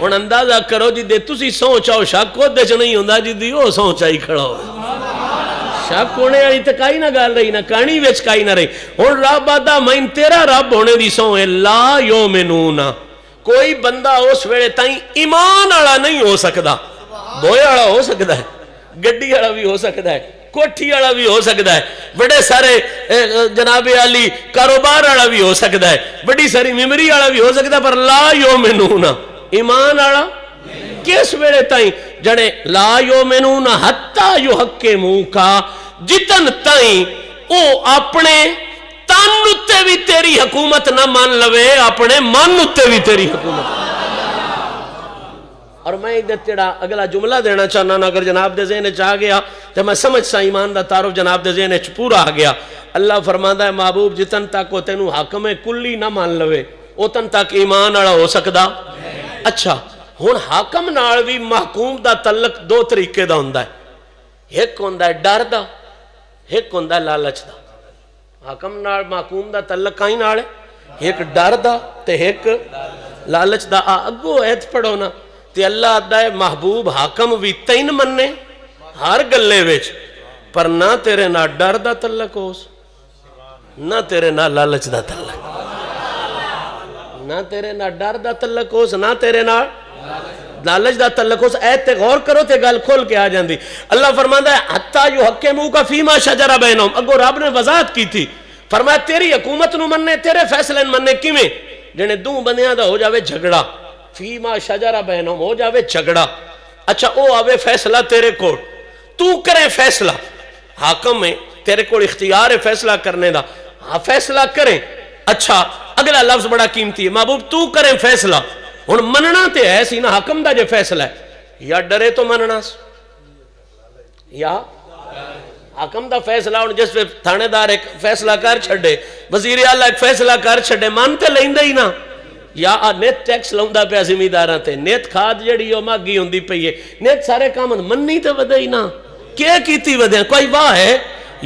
ہن اندازہ کرو جی دے تسی سوچ آؤ شک ہو دے چ نہیں ہوندا جی دی او سوچ آئی کھڑا ہو شک ہونے والی تے کائی نہ گل رہی نہ کہانی وچ کائی نہ رہی ہن رب آدا میں تیرا رب ہونے دی سو ہے لا یؤمنون کوئی بندہ اس ویلے تائیں ایمان والا نہیں ہو سکدا بوئے والا ہو سکدا ہے گڈی والا بھی ہو سکدا ہے کوٹھی والا بھی ہو سکتا ہے بڑے سارے جناب علی کاروبار والا بھی ہو سکتا ہے بڑی ساری میموری والا بھی ہو سکتا ہے پر لا یؤمنون ایمان والا کس ویلے تائیں جڑے لا یؤمنون حتی یحکموک جتن تائیں او اپنے تن اتے بھی تیری حکومت نہ مان لوے اپنے من اتے بھی تیری حکومت اور میں ادھر تیڑا اگلا جملہ دینا چاہنا نا اگر جناب دے ذہن چاہ گیا تو میں سمجھ سا ایمان دا تعارف جناب دے ذہن پورا آ گیا اللہ فرماندا ہے محبوب جتن تک وہ تینوں حاکم کلی نہ مان لوے اتن تک ایمان والا ہو سکدا اچھا ہن حاکم نال بھی محکوم دا تعلق دو طریقے دا ہوندا ہے ایک ہوندا ہے ڈر دا ایک ہوندا ہے لالچ دا حاکم نال محکوم دا تعلق کائیں نال ہے ایک ڈر دا تے ایک لالچ دا اگو ایت پڑھو نا تے اللہ آدھا ہے محبوب حاکم بھی تین مننے ہر گلے ویچ پر نہ تیرے نہ ڈر دا تعلق ہوس نہ تیرے نہ لالچ دا تعلق نہ تیرے نہ ڈر دا تعلق ہوس نہ تیرے نہ لالچ دا تعلق ہوس ایت تے غور کرو تے گل کھول کے آ جاندی اللہ فرماندا ہے حتی یحکموک فیما شجر بینہم اگو رب نے وضاحت کی تھی فرمایا تیری حکومت نو مننے تیرے فیصلے مننے کیویں جنے دو بندیاں دا ہو جاوے جھگڑا فیما شجر بینہم ہو جاوے جھگڑا اچھا او آوے فیصلہ تیرے کو تو کرے فیصلہ حاکم میں تیرے کو اختیار ہے فیصلہ کرنے دا ہاں فیصلہ کریں اچھا اگلا لفظ بڑا قیمتی ہے محبوب تو کریں فیصلہ ہن مننا تے ہے سی نا حاکم دا جو فیصلہ ہے یا ڈرے تو مننا یا حاکم دا فیصلہ ہن جس پہ تھانے دار ایک فیصلہ کر چھڑے وزیر اعلیٰ ایک فیصلہ کر چھڑے مانتے لیندے ہی نا یا نیت ٹیکس لوندا پیا زمینداراں تے نیت کھاد جڑی او ماگی ہوندی پئی ہے نیت سارے کام مننی تے ودے ہی نا کیا کیتی ودے کوئی واہ ہے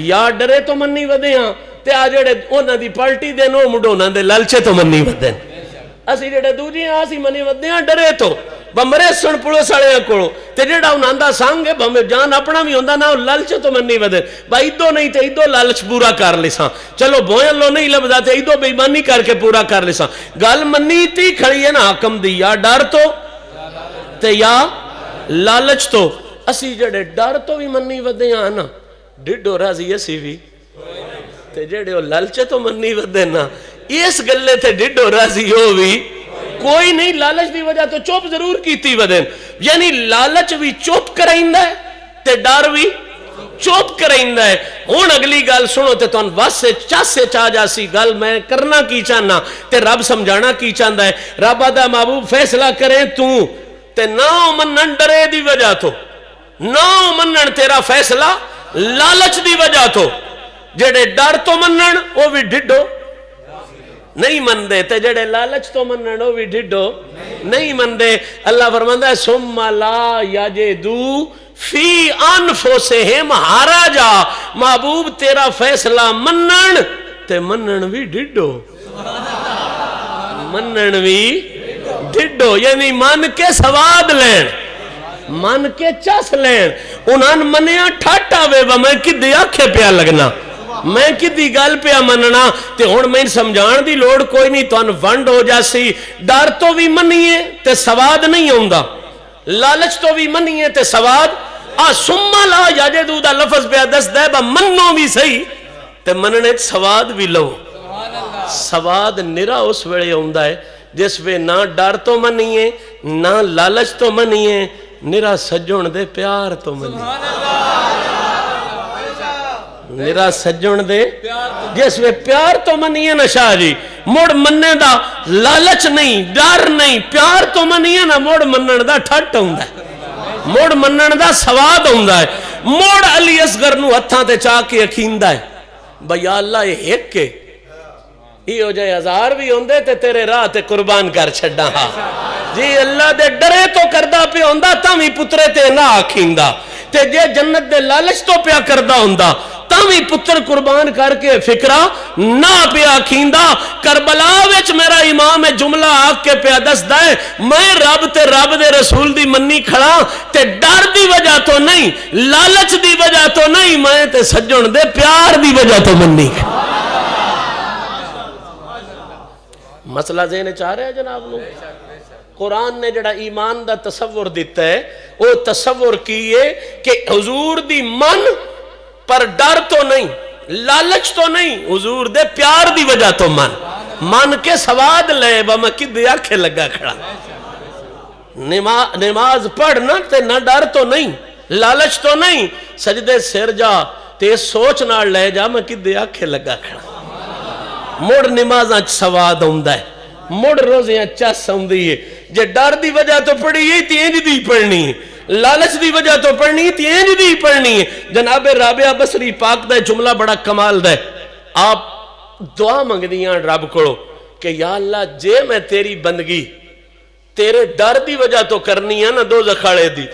یا ڈرے تو مننی ودے ہاں تے آ جڑے انہاں دی پلٹی دے نو مڈوناں دے لالچے تو مننی ودے اسی جڑے دوجے ہاں اسی منی ودے ہاں ڈرے تو بمرے سن پولیس والے کولوں تے جڑا انہاں دا سنگ ہے بھویں جان اپنا بھی ہوندا نا لالچ تو مننی ودے بھائی ادو نہیں تے ادو لالچ پورا کر لیساں چلو بوئیں لو نہیں لبدا تے ادو بے ایمانی کر کے پورا کر لیساں گل منی تی کھڑی ہے نا حاکم دی یا ڈر تو تے یا لالچ تو اسی جڑے ڈر تو بھی مننی ودے ہاں نا ڈڈو راضی اسی بھی تے جڑے لالچ تو مننی ودے نا اس گلے تے ڈڈو راضی ہو بھی کوئی نہیں لالچ دی وجہ تو چوپ ضرور کیتی ودن یعنی لالچ بھی چوپ کرائندہ ہے تے ڈر بھی چوپ کرائندہ ہے ہون اگلی گل سنو تے تون وس سے چاس سے چاہ جاسی گل میں کرنا کی چاہنا تے رب سمجھانا کی چاہندہ ہے رب آدھا محبوب فیصلہ کریں تو تے ناؤ منن ڈرے دی وجہ تو ناؤ منن تیرا فیصلہ لالچ دی وجہ تو جڑے ڈر تو منن وہ بھی ڈھڈو نہیں من دے تے جڑے لالچ تو مننو بھی ڈھڈو نہیں من دے اللہ فرماندا ہے ثم لا یجدو فی انفسہم حرجا محبوب تیرا فیصلہ منن تے منن بھی ڈھڈو منن بھی ڈھڈو یعنی من کے سواد لین من کے چس لین انہاں منیا ٹھاٹا وے میں کدی آکھے پیا لگنا میں کدی گل پیا مننا تے ہن میں سمجھان دی لوڑ کوئی نہیں تون ونڈ ہو جاسی ڈر تو بھی منیے تے سواد نہیں ہوندا لالچ تو بھی منیے تے سواد ثم لا یجدو دا لفظ پیا دس دے با منو بھی صحیح تے مننے سواد بھی لو سواد نرا اس ویلے ہوندا ہے جس وے نہ ڈر تو منیے نہ لالچ تو منیے نرا سجن دے پیار تو منیے میرا سجن دے جس میں پیار تو منیے نا شاہ جی موڑ مننے دا لالچ نہیں ڈر نہیں پیار تو منیے نا موڑ منن دا ٹھٹ ہوں ہے موڑ منن دا سواد ہوں ہے موڑ علی اصغر نو ہتھاں تے چاہ کے اکھیندہ ہے بھیا اللہ یہ ایک کے ہی ہو جائے ہزار بھی ہوں دے تے تیرے راہ تے قربان کر چھڑا ہاں جی اللہ دے ڈرے تو کردہ پہ ہوں دا تامی پترے تے نہ اکھیندہ تے جے جنت دے لالچ تو پیا کردہ ہوں دا تاوی پتر قربان کر کے فکرہ نہ پیا کھیندا کربلا وچ میرا امام جملہ آگ کے پیا دس دائے میں رب تے رب دے رسول دی منی کھڑا تے ڈر دی وجہ تو نہیں لالچ دی وجہ تو نہیں میں تے سجن دے پیار دی وجہ تو منی کھڑا مسئلہ ذہن چاہ رہے ہیں جناب لوگ قرآن نے جڑا ایمان دا تصور دیتا ہے وہ تصور کیے کہ حضور دی من پر ڈر تو نہیں لالچ تو نہیں حضور دے پیار دی وجہ تو من کے سواد لے میں کدے آنکھیں لگا کھڑا نماز پڑھنا تے نہ ڈر تو نہیں لالچ تو نہیں سجدے سر جا تے سوچ نہ لے جا میں کدے آنکھیں لگا کھڑا مڑ نمازاں سواد ہوندہ ہے مڑ روزیاں چس ہوندی ہے جے ڈر دی وجہ تو پڑھی ہے تی انج دی پڑھنی ہے لالچ دی وجہ تو پڑھنی ہے تی انج دی پڑھنی ہے جناب رابعہ بصری پاک دا جملہ بڑا کمال دا ہے آپ دعا منگ دیاں رب کرو کہ یا اللہ جے میں تیری بندگی تیرے ڈر دی وجہ تو کرنی ہے نا دوزخ آڑے دی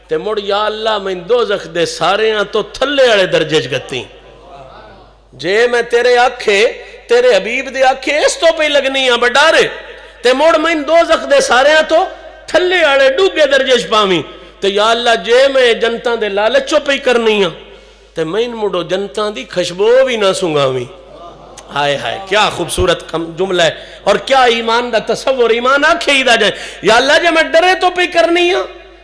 تے مڑ یا اللہ میں دوزخ دے سارے ہیں تو تھلے آڑے درجے جگتی جے میں تیرے آنکھے تیرے حبیب دے آنکھیں اس تو پہ لگنی ہیں بڑھارے تے موڑ میں دوزخ دے سارے ہیں تو تھلے آڑے ڈوگے درجے پاویں تے یا اللہ جے میں جنتاں دے لالچوں پہ کرنی ہیں تے میں مڑو جنتاں دی خشبو بھی نہ سنگاویں ہائے ہائے کیا خوبصورت جملہ ہے اور کیا ایمان دا تصور ایمان آنکھیں ہی دا جائے یا اللہ جے میں ڈرے تو پہ کرنی ہیں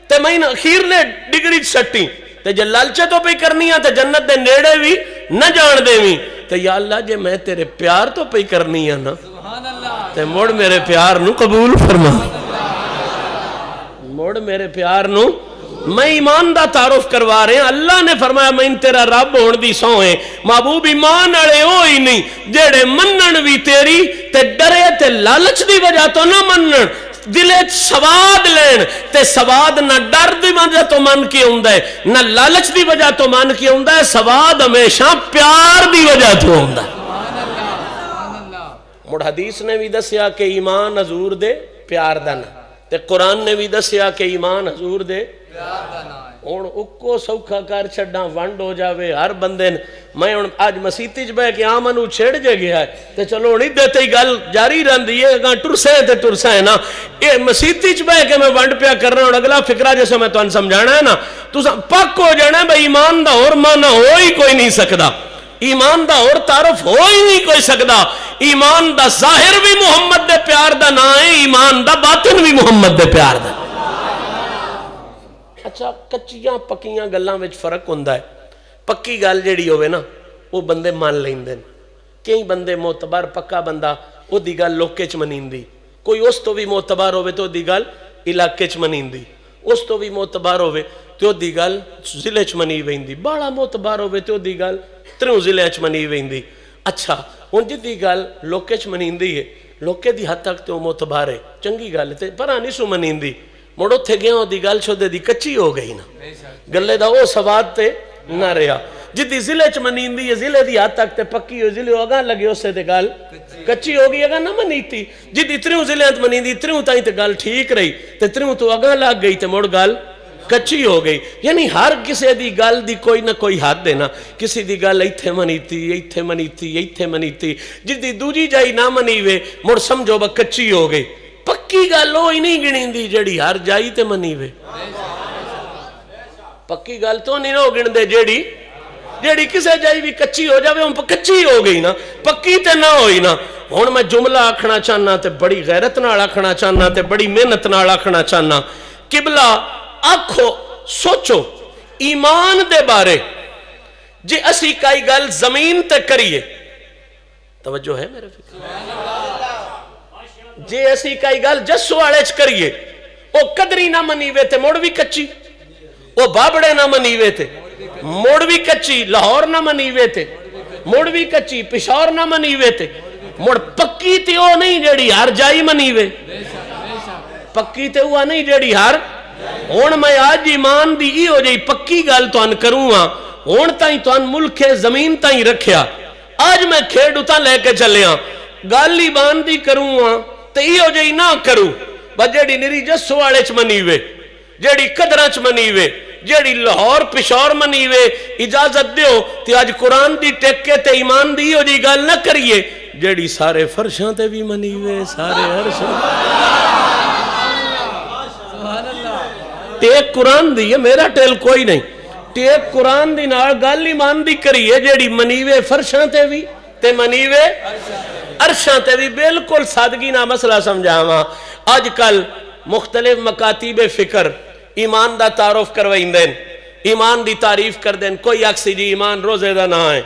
تے میں اخیر نے ڈگری سٹی تے جے لالچے تو پہ کرنی ہیں تے جنت دے نیڑے بھی نہ جان دے بھی تے یا اللہ جے میں تیرے پیار تو پہ کرنی ہے نا تے موڑ میرے پیار نو قبول فرما موڑ میرے پیار نو میں ایمان دا تعارف کروا رہے ہیں اللہ نے فرمایا میں تیرا رب ہون دی سوئیں محبوب ایمان اڑے ہوئی نہیں جیڑے منن بھی تیری تے ڈرے تے لالچ دی وجہ تو نہ منن دلے سواد لین تے سواد نہ ڈر دی وجہ تو من کی ہوندہ ہے نہ لالچ دی وجہ تو من کی ہوندہ ہے سواد ہمیشہ پیار دی وجہ تو ہوندہ ہے مڑ حدیث نے بھی دسیا کہ ایمان حضور دے پیار دانا تے قرآن نے بھی دسیا کہ ایمان حضور دے اور اکو سوکھا کر چھڑنا ونڈ ہو جاوے ہر بندے میں آج مسیحتی جبے کہ آمنو چھڑ جے گیا ہے تے چلو نہیں دیتے ہی گل جاری رہن دیئے اگر ٹرسے تے ٹرسے ہے نا یہ مسیحتی جبے کہ میں ونڈ پیا کرنا اور اگلا فکرہ جیسے میں تو ان سمجھانا ہے نا تو پک ہو جانا ہے بھئی ایمان دا اور مانا ہو ہی کوئی نہیں سکدا ایمان دا اور تعارف ہو ہی نہیں کوئی سکدا ایمان دا ظاہر بھی محمد دے پیار دا نہ ہے ایمان دا باطن بھی محمد دے پیار دا اچھا کچیاں پکیاں گلاں وچ فرق ہوندہ ہے پکی گل جیڑی ہوئے نا وہ بندے مان لیں دیں کئی بندے معتبر پکا بندہ وہ دی گل لوکے چ منین دی کوئی اس تو بھی معتبر ہوئے تو دی گل علاقے چ منین دی اس تو بھی معتبر ہوئے تو دی گل ضلع چ منی وین دی بڑا معتبر ہوئے تو دی گل تریوں ضلع چ منی وین دی اچھا ان دی گل لوکے چ منین دی ہے لوکے دی حد تک تو معتبر ہے چنگی گل تے پرا نہیں سو منین دی مڑو تھے گیا ہو دی گل چھو دے دی کچی ہو گئی نا گلے دا او سواد تے نہ رہا جدی ضلع چ منین دی ضلع دی حد تک تے پکی ہو ضلع ہوگا لگے اس سے تے گل کچی ہوگی اگا نہ منی تھی جدی تریوں ضلع تے منین دی تریوں تائیں تے گل ٹھیک رہی تے تریوں تو اگا لگ گئی تے مڑ گل کچی ہو گئی یعنی ہر کسی دی گل دی کوئی نہ کوئی حد ہے نا کسی دی گل ایتھے منی تھی جدی دوجی جائی نہ منی وے مڑ سمجھو با کچی ہو گئی پکی گل ہوئی نہیں گنین دی جڑی ہر جائی تے منی وے پکی گل تو نہیں ہو گن دے جیڑی کسے جائی بھی کچی ہو جاوے ہم کچی ہو گئی نا پکی تے نہ ہوئی نا ہون میں جملہ آکھنا چاہنا تے بڑی غیرت نال آکھنا چاہنا تے بڑی محنت نال آکھنا چاہنا قبلہ آکھو سوچو ایمان دے بارے جی اسی کائی گل زمین تے کریے توجہ ہے میرے فکر جی اسی کائی گل جسو والے چ کریے او قدری نہ منیوے تے موڑ بھی کچی او بابڑے نہ منیوے تے موڑ بھی کچی لاہور نہ منیوے تے موڑ بھی کچی پشاور نہ منیوے تے موڑ پکی تے او نہیں جیڑی ہر جائی منیوے پکی تے ہوا نہیں جیڑی ہر ہون میں آج ایمان دی ای ہو جائی پکی گل تو ان کروں ہاں ہون تائیں تو ان ملک زمین تائیں رکھیا آج میں کھیڑ اتا لے کے چلے ہاں گالی باندی کروں ہاں تے ای ہو جائی نہ کروں با جیڑی نری جسو والے چ منیوے جیڑی قدرہ چ منیوے جیڑی لاہور پشور منیوے اجازت دیو تے اج قرآن دی ٹکے تے ایمان دی ہو جی گل نہ کریے جیڑی سارے فرشاں تے بھی منیوے سارے عرشاں ٹیک قرآن دی ہے میرا ٹیل کوئی نہیں ٹیک قرآن دی نال گل ایمان دی کریے جیڑی منیوے فرشاں تے بھی تے منیوے عرشاں تے بھی بالکل سادگی نہ مسئلہ سمجھاواں آج کل مختلف مکاتیب فکر ایمان دا تعارف کروائیں دین ایمان دی تعریف کر دین کوئی اکسی جی ایمان روزے دا نہ آئے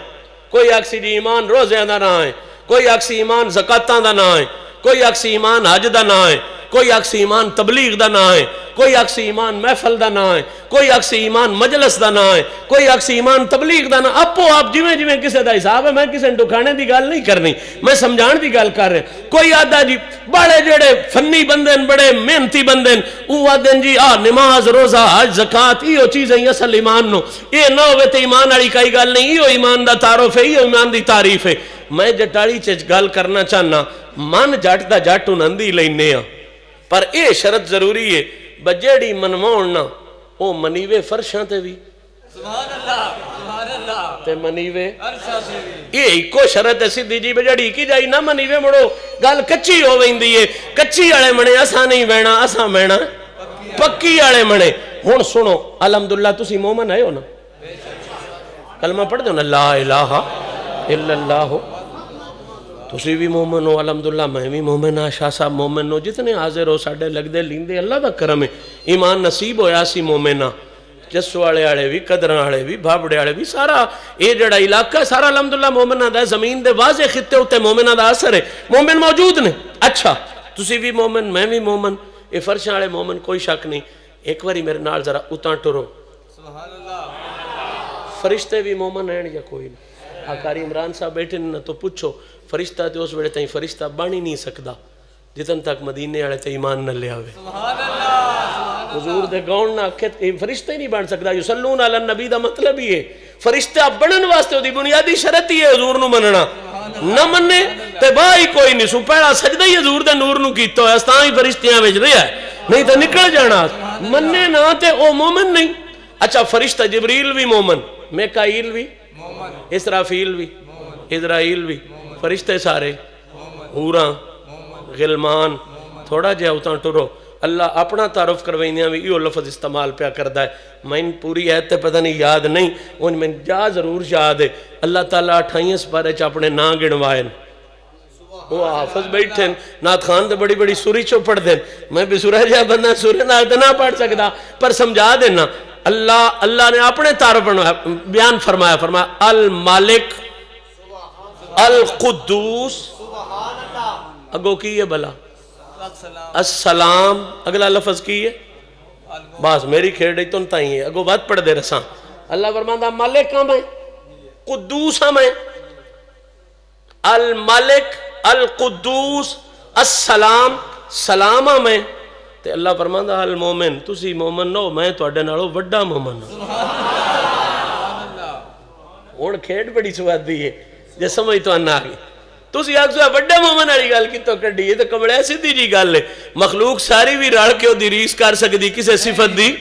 کوئی اکسی جی ایمان روزے دا نہ آئے کوئی اکسی ایمان زکاتاں دا نہ آئے کوئی اکسی ایمان حج دا نہ آئے کوئی اکسی ایمان تبلیغ دا نہ آئے کوئی اکسی ایمان محفل دا نہ آئے کوئی اکسی ایمان مجلس دا نہ آئے کوئی اکسی ایمان تبلیغ دا نہ اپو آپ جویں کسے دا حساب ہے میں کسے دکھانے دی گل نہیں کرنی میں سمجھان دی گل کر رہے کوئی آدھا جی بڑے جڑے فنی بندن بڑے محنتی بندن او آدھن جی نماز روزہ حج زکات ایو چیزیں اصل ایمان نو یہ نہ ہوئے تے ایمان والی کئی گل نہیں ایو ایمان دا تعارف ہے ایو ایمان دی تعریف ہے میں جٹاڑی چ گل کرنا چاہنا من جٹ دا جٹ انندی لینے ہاں پر اے شرط ضروری ہے بجیڑی منواؤن نہ او منیوے فرشاں تے بھی تے منیوے یہ ایکو شرط ہے سیدھی جی بجیڑی کی جائی نہ منیوے مڑو گل کچی ہو ویندی ہے کچی آڑے منے اسا نہیں وینا اسا مینا پکی آڑے منے ہون سنو الحمدللہ تسی مومن ہے ہو نا کلمہ پڑھ دو نا لا الہ الا اللہ تسی بھی مومن ہو الحمدللہ میں بھی مومن ہاں شاہ صاحب مومن ہو جتنے حاضر ہو ساڑھے لگ دے لیندے اللہ دا کرم ہے ایمان نصیب ہویا سی مومن ہاں جسو آڑے بھی قدران آڑے بھی بھابڑے آڑے بھی سارا اے جڑا علاقہ سارا الحمدللہ مومن دا زمین دے واضح خطے ہوتے مومن دا اثر ہے مومن موجود نے اچھا تسی بھی مومن میں بھی مومن اے فرشاں آڑے مومن کوئی شک نہیں ایک واری میرے نال ذرا اتاں ٹرو فرشتے بھی مومن ہیں یا کوئی نہیں آقاری عمران صاحب بیٹھے نہ تو پوچھو فرشتہ تے اس ویلے تائیں فرشتہ بن ہی نہیں سکدا جتن تک مدینے والے تے ایمان نہ لے آوے حضور دے گاؤن نہ آکھے فرشتہ ہی نہیں بن سکدا یصلون علی النبی دا مطلب ہی ہے فرشتہ بنن واسطے دی بنیادی شرط ہی ہے حضور نو مننا نہ مننے تے بائی کوئی نہیں سو پہلا سجدہ ہی حضور دے نور نو کیتا ہے استاں ہی فرشتیاں وچ رہیا ہے نہیں تے نکل جانا مننے نہ تے او مومن نہیں اچھا فرشتہ جبریل بھی مومن میکائیل بھی اسرافیل بھی اسرائیل بھی فرشتے سارے حوراں غلمان تھوڑا جہا اتاں ٹرو اللہ اپنا تعارف کروائیاں بھی یہ لفظ استعمال پیا کردا ہے میں پوری ایت تے پتہ نہیں یاد نہیں ان میں جا ضرور یاد ہے اللہ تعالیٰ 28 سپارے چ اپنے نا گنوائن وہ حافظ بیٹھیں نات خان تے بڑی بڑی سوری چو پڑھ دیں میں بھی سورہ جا بندہ سورہ نہ پڑھ سکتا پر سمجھا دینا اللہ نے اپنے تعارف بیان فرمایا المالک القدوس اگو کی ہے بلا السلام اگلا لفظ کی ہے بس میری کھیڑ رہی تو انتا ہی ہے اگو بات پڑھ دے رساں اللہ فرماتا مالک ہم ہیں قدوس ہم ہیں المالک القدوس السلام سلام ہم ہیں تے اللہ فرماتا المومن تسی مومن نو میں تو اڈے نالو وڈا مومن اور کھیڑ بڑی سواد دی ہے جے سمجھ تو انہا آگئی تسی آگ سویا وڈا مومن آلی گال کی تو کر دی یہ تو کمڑے سیدھی جی گال لے مخلوق ساری بھی رڑ کے دی ریس کر سکتی کسے صفت دی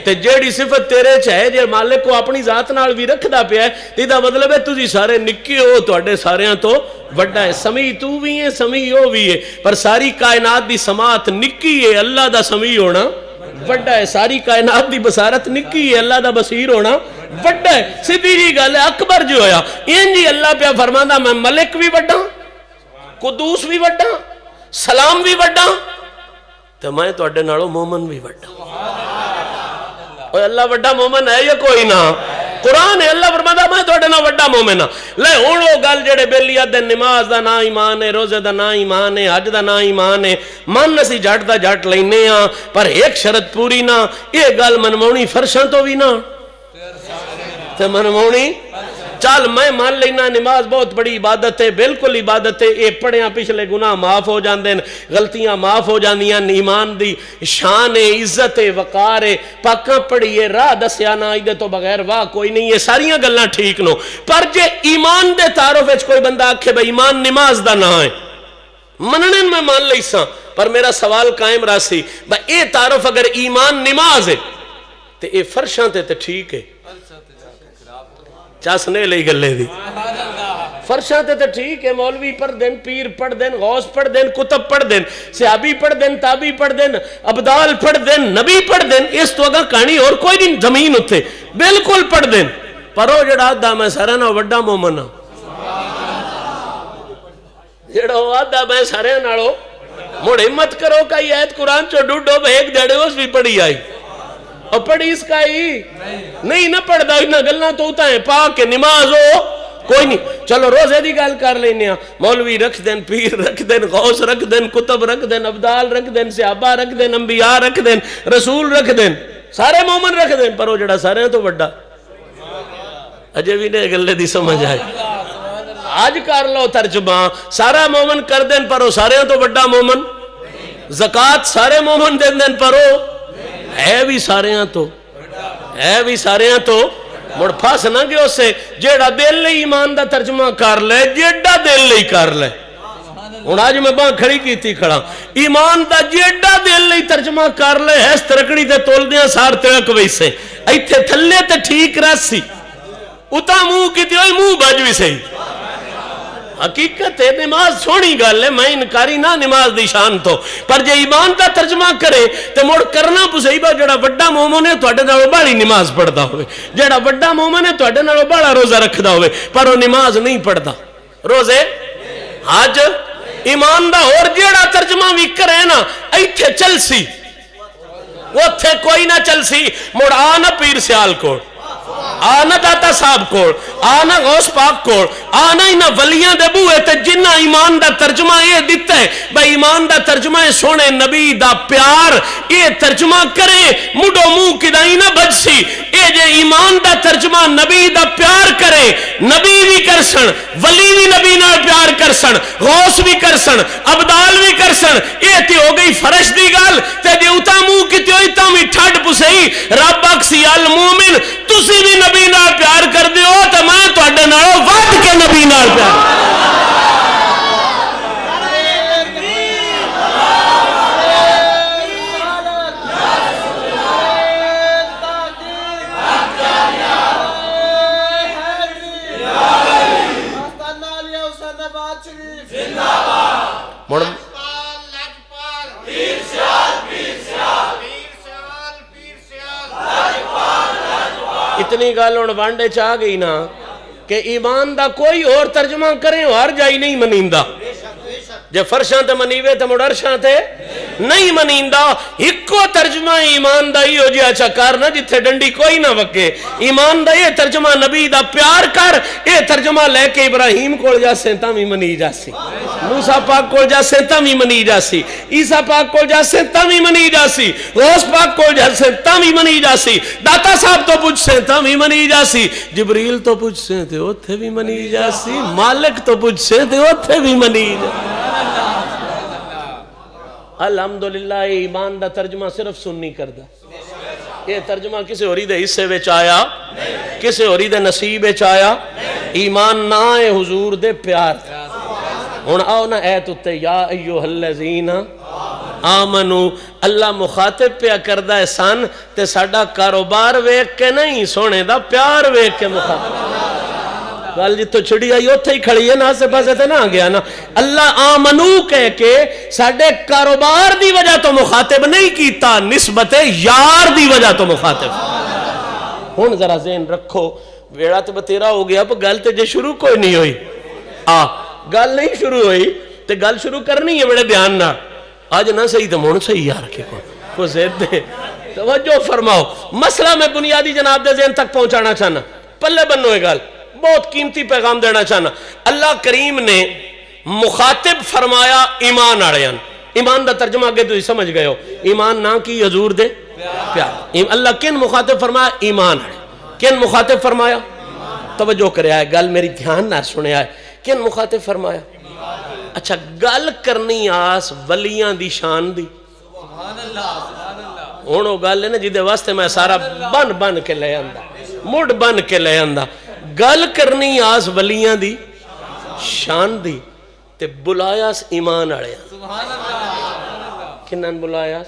تے جیڑی صفت تیرے چاہے جے مالک کو اپنی ذات نال بھی رکھ دا پیا ہے تیدہ مطلب ہے تسی سارے نکی ہو تو اڈے سارے ہیں تو وڈا ہے سمیع تو بھی ہے سمیع ہو بھی ہے پر ساری کائنات دی سماعت نکی ہے اللہ دا سمیع ہونا وڈا ہے ساری کائنات دی بصارت نکی ہے اللہ دا بصیر ہونا وڈا ہے سیدھی جی گل ہے اکبر جو ہویا این جی اللہ پہ فرمانا میں ملک بھی وڈا قدوس بھی وڈا سلام بھی وڈا تو میں تو اڈے نالو مومن بھی وڈا اور اللہ وڈا مومن ہے یا کوئی نہ قرآن ہے اللہ فرماتا میں تو اڈے نہ وڈا مومن لے ہونو گل جڑے بیلیت دے نماز دا نا ایمان ہے روزے دا نا ایمان ہے حج دا نا ایمان ہے من نسی جھٹ دا جھٹ لینے ہاں پر ایک شرط پوری نہ یہ گل منمونی فرشاں تو بھی نہ تے منمونی چل میں مان لینا نماز بہت بڑی عبادت ہے بالکل عبادت ہے اے پڑھیاں پچھلے گناہ معاف ہو جاندے غلطیاں معاف ہو جاندیاں ایمان دی شان ہے عزت ہے وقار ہے پاکاں پڑھیے راہ دسیا نہ ایدے تو بغیر واہ کوئی نہیں ہے ساریاں گلاں ٹھیک نو پر جے ایمان دے تعارف وچ کوئی بندہ آکھے بھئی ایمان نماز دا نہ ہے مننن میں مان لیساں پر میرا سوال قائم راسی بھئی اے تعارف اگر ایمان نماز ہے تے اے فرشاں تے ٹھیک ہے چاسنے لئی گلے دی فرشاں تے ٹھیک ہے مولوی پڑھ دین پیر پڑھ دین غوث پڑھ دین کتب پڑھ دین صحابی پڑھ دین تابعی پڑھ دین ابدال پڑھ دین نبی پڑھ دین اس تو اگا کہانی اور کوئی نہیں زمین ہوتے بالکل پڑھ دین پر وہ جڑا آدھا میں سارے نا وڈا مومن ہاں جڑا آدھا میں سارے نالو مڑ ہمت کرو کا یہ آیت قرآن چو ڈوڈو بے ایک جڑے اس بھی پڑھی آئی اور پڑھی اس کا ہی نہیں نہ پڑھ دا اتنا گلنا تو ہوتا ہے پاک نماز ہو کوئی نہیں چلو روزے دی گل کر لینے مولوی رکھ دین پیر رکھ دین غوث رکھ دین کتب رکھ دین ابدال رکھ دین صحابہ رکھ دین انبیاء رکھ دین رسول رکھ دین سارے مومن رکھ دین پر وہ جڑا سارے ہیں تو بڑا اجے بھی نہیں گلے دی سمجھ آئے آج کر لو ترجمہ سارا مومن کر دین پر وہ سارے ہیں تو بڑا مومن زکاة سارے مومن دین دین پر وہ ہے بھی سارے ہیں تو ہے بھی سارے ہیں تو مڑ پھاس نہ گئے اس سے جیڑا دل لئی ایمان دا ترجمہ کر لے جیڑا دل لئی کر لے ان آج میں باں کھڑی کی تھی کھڑا ایمان دا جیڑا دل لئی ترجمہ کر لے ہے اس ترکڑی دے تول دیاں سار ترک ویسے ایتھے تھلے تے ٹھیک رسی اتا منہ کی تھی ہوئی منہ بج بھی سہی حقیقت ہے نماز سونی گل ہے میں انکاری نہ نماز دی شان تو پر جے ایمان دا ترجمہ کرے تو مڑ کرنا پسئی با جڑا وڈا مومن ہے تو اڈے نالو بڑی نماز پڑھدا ہوئے جڑا وڈا مومن ہے تو اڈے نالو بڑا روزہ رکھدا ہوئے پر وہ نماز نہیں پڑھدا روزے حج ایمان دا اور جڑا ترجمہ بھی کرے نا ایتھے چل سی وہ تھے کوئی نہ چل سی مڑ آنا پیر سیال کوڑ آنا داتا صاحب کوڑ آنا غوث پاک کوڑ آنا انہا ولیاں دے بوئے تے جنہ ایمان دا ترجمہ یہ دیتا ہے بھائی ایمان دا ترجمہ سونے نبی دا پیار یہ ترجمہ کرے مڈو مو کی دا اینا بج سی اے جے ایمان دا ترجمہ نبی دا پیار کرے نبی بھی کرسن ولی بھی نبی نا پیار کرسن غوث بھی کرسن ابدال بھی کرسن یہ تی ہو گئی فرش دی گال تے جے اتا مو کی تی ہوئی تا میں ٹھڑ پسئی رب اکسی المومن تسی بھی نبی نال پیار کر دیو تو میں تو اڈے نالو وعد کے نبی نال پیار اتنی گالوں وانڈے چاہ گئی نا کہ ایمان دا کوئی اور ترجمہ کریں ہر جائی نہیں منیندہ جے فرشاں تے منیوے تے مڑرشاں تے نہیں منیندہ ہکو ترجمہ ایمان دا ہی ہو جی اچھا کار نا جتھے ڈنڈی کوئی نہ وکے ایمان دا یہ ترجمہ نبی دا پیار کر یہ ترجمہ لے کے ابراہیم کول جا سینتا بھی منی جا سی موسیٰ پاک کول جا سینتا بھی منی جا سی عیسیٰ پاک کول جا سینتا بھی منی جا سی غوث پاک کول جا سینتا بھی منی جا سی داتا صاحب تو پوچھ سینتا بھی منی جا سی جبریل تو پوچھ سینتے ہوتے بھی منی جا سی مالک تو پوچھ سینتے ہوتے بھی منی جا سی الحمدللہ ایمان دا ترجمہ صرف سننی کردہ یہ ترجمہ کسے ہوری دے حصے ویچ آیا کسے ہوری دے نصیب ویچ آیا ایمان نہ ہے حضور دے پیار ہون آؤ نا ایت اتے یا ایوہ الذین آمنو اللہ مخاطب پہ کردہ احسان تے ساڑا کاروبار ویک کے نہیں سونے دا پیار ویک کے مخاطب گل جتو چھڑی آئی ہوتے ہی کھڑی ہے نا سے پاسے تے نہ گیا نا اللہ آمنو کہہ کے ساڑے کاروبار دی وجہ تو مخاطب نہیں کیتا نسبت یار دی وجہ تو مخاطب ہون ذرا ذہن رکھو ویڑا تے بتیرا ہو گیا پر گل تے جے شروع کوئی نہیں ہوئی گل نہیں شروع ہوئی تے گل شروع کرنی ہے بڑے بیان نہ آج نہ صحیح تو مون صحیح یار کے کو زید دے توجہ فرماؤ مسئلہ میں بنیادی جناب دے ذہن تک پہنچانا چاہنا پلے بنو ہے گل بہت قیمتی پیغام دینا چاہنا اللہ کریم نے مخاطب فرمایا ایمان آڑیان ایمان دا ترجمہ آگے تو سمجھ گئے ہو ایمان نہ کی حضور دے پیار اللہ کن مخاطب فرمایا ایمان آڑے کن مخاطب فرمایا توجہ کرے آئے گل میری دھیان نہ سنے آئے کن مخاطب فرمایا اچھا گل کرنی آس ولیاں دی شان دی ہونو گل ہے نا جیدے واسطے میں سارا بن کے لے آندہ مڈ بن کے لے آندہ گل کرنی آس ولیاں دی شان دی تے بلایا اس ایمان آڑے کنن بلایا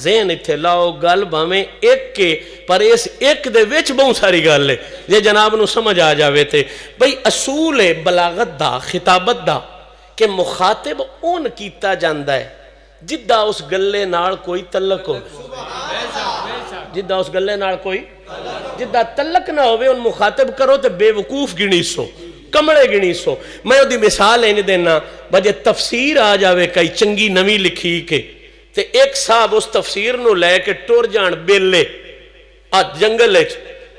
ذہن اتھے لاؤ گل بھاویں ایک کے پر اس ایک دے وچ بہت ساری گل ہے یہ جناب نو سمجھ آ جاوے تھے بھئی اصول بلاغت دا خطابت دا کہ مخاطب اون کیتا جاندہ ہے جدہ اس گلے نال کوئی تعلق ہو جدہ اس گلے نال کوئی جدہ تعلق نہ ہوئے ان مخاطب کرو تے بے وقوف گنی سو کمڑے گنی سو میں دی مثال ہے نہیں دینا بجے تفسیر آ جاوے کئی چنگی نوی لکھی کے تے ایک صاحب اس تفسیر نو لے کے ٹور جان بیلے آج جنگل ہے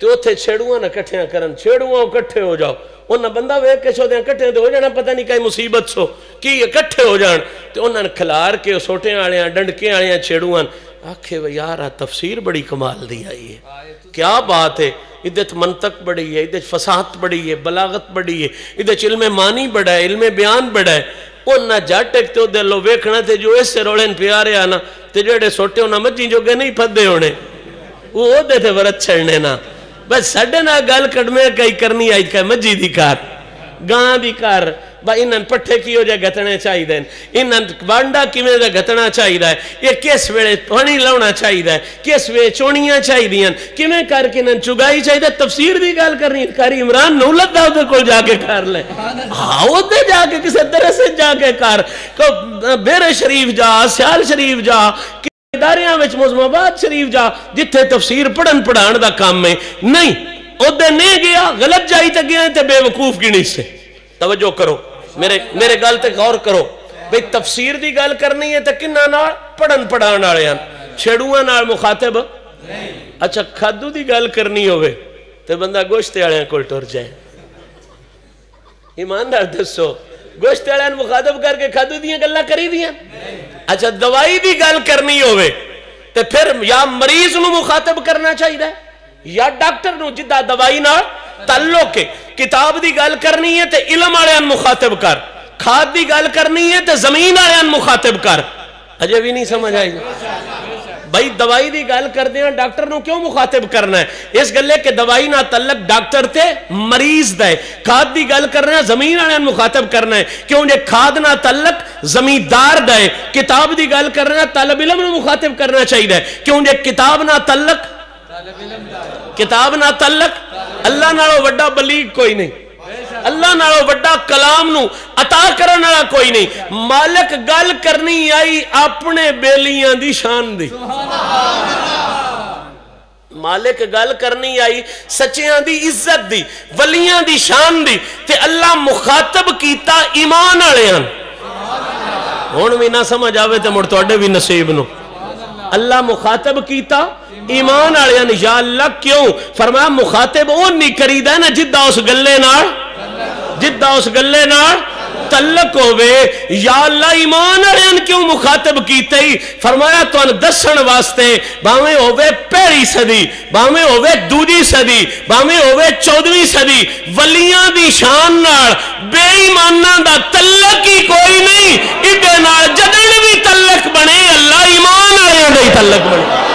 تے اتھے چھیڑواں نہ کٹھیاں کرن چھیڑواں کٹھے ہو جاؤ انہاں بندہ ویک کے چھوڑے ہیں کٹھے ہو جانا پتہ نہیں کئی مصیبت سو کی یہ کٹھے ہو جان تے انہاں کھلار کے سوٹے آڑے ہیں ڈنڈکے آڑے ہیں چھیڑوان آکھے وہ یارہ تفسیر بڑی کمال دی آئی ہے کیا بات ہے ادھت منطق بڑی ہے ادھت فصاحت بڑی ہے بلاغت بڑی ہے ادھت علم معنی بڑا ہے علم بیان بڑا ہے انہاں جاٹک تے دلو ویکھنا تے جو اس سے رولین پیارے آنا تے جو ایڈے سوٹے انہاں مجھیں جو گے نہیں پھدے ہونے وہ دے تھے ورد چھڑنے نا بس سڑے نا گل کڑمے کئی کرنی آئی کہ مجھیں دی کار گاں دی کار با انہاں پٹھے کی ہو جائے گھتنے چاہی دیں انہاں بانڈا کی میں گھتنا چاہی دیں یہ کس ویڑے پانی لاؤنا چاہی دیں کس ویڑے چونیاں چاہی دیں کی میں کار کے انہاں چگائی چاہی دیں تفسیر دی گال کرنی کاری عمران نولت دا ادھر کل جا کے کار لے ادھر جا کے کسے درست جا کے کار بیر شریف جا سیال شریف جا اداریاں وچ موزم آباد شریف جا جتھے تفسیر پڑھن پڑھان دا کام میں نہیں ادھے نہیں گیا غلط جائی تے گیا تے بے وقوف گنی سے توجہ کرو میرے گل تے غور کرو بھئی تفسیر دی گل کرنی ہے تے کنہ نال پڑھن پڑھان آڑے ہیں چھڑوان نال مخاطب اچھا کھادو دی گل کرنی ہوئے تے بندہ گوشتے آڑے ہیں کل ٹور جائے ایماندار دسو گوشتے آڑے ہیں مخاطب کر کے کھادو دیاں گلہ کری دیاں اچھا دوائی دی گل کرنی ہوئے تے پھر یا مریض نو مخاطب کرنا چاہیے یا ڈاکٹر نو جدہ دوائی نہ تعلق ہے کتاب دی گل کرنی ہے تے علم آڑے ان مخاطب کر کھاد دی گل کرنی ہے تے زمین آڑے ان مخاطب کر اجے بھی نہیں سمجھ آئی بھائی دوائی دی گل کر دیا ڈاکٹر نو کیوں مخاطب کرنا ہے اس گلے کہ دوائی نہ تعلق ڈاکٹر تے مریض دے کھاد دی گل کرنا ہے زمین آڑے ان مخاطب کرنا ہے کیوں جے کھاد نہ تعلق زمیندار دے کتاب دی گل کرنا ہے طالب علم نو مخاطب کرنا چاہیے کیوں جے کتاب نہ تعلق کتاب نہ تعلق اللہ نالو وڈا بلیغ کوئی نہیں اللہ نالو وڈا کلام نو عطا کرنے والا کوئی نہیں مالک گل کرنی آئی اپنے بیلیاں دی شان دی مالک گل کرنی آئی سچیاں دی عزت دی ولیاں دی شان دی تے اللہ مخاطب کیتا ایمان آلیاں ہون بھی نہ سمجھ آوے تے مرتوڑے بھی نصیب نو اللہ مخاطب کیتا ایمان آلیاں یا اللہ کیوں فرمایا مخاطب اون نہیں کری دا نا جدہ اس گلے نار جدہ اس گلے نار تعلق ہوئے یا اللہ ایمان آلیاں کیوں مخاطب کیتے ہی فرمایا تو ان دسن واسطے باہمیں ہوئے پہلی صدی باہمیں ہوئے دوجی صدی باہمیں ہوئے 14ویں صدی ولیاں دی شان نار بے ایمانہ دا تعلق ہی کوئی نہیں ادھے نار جدن بھی تعلق بنے اللہ ایمان آلیاں دا ہی تعلق بنے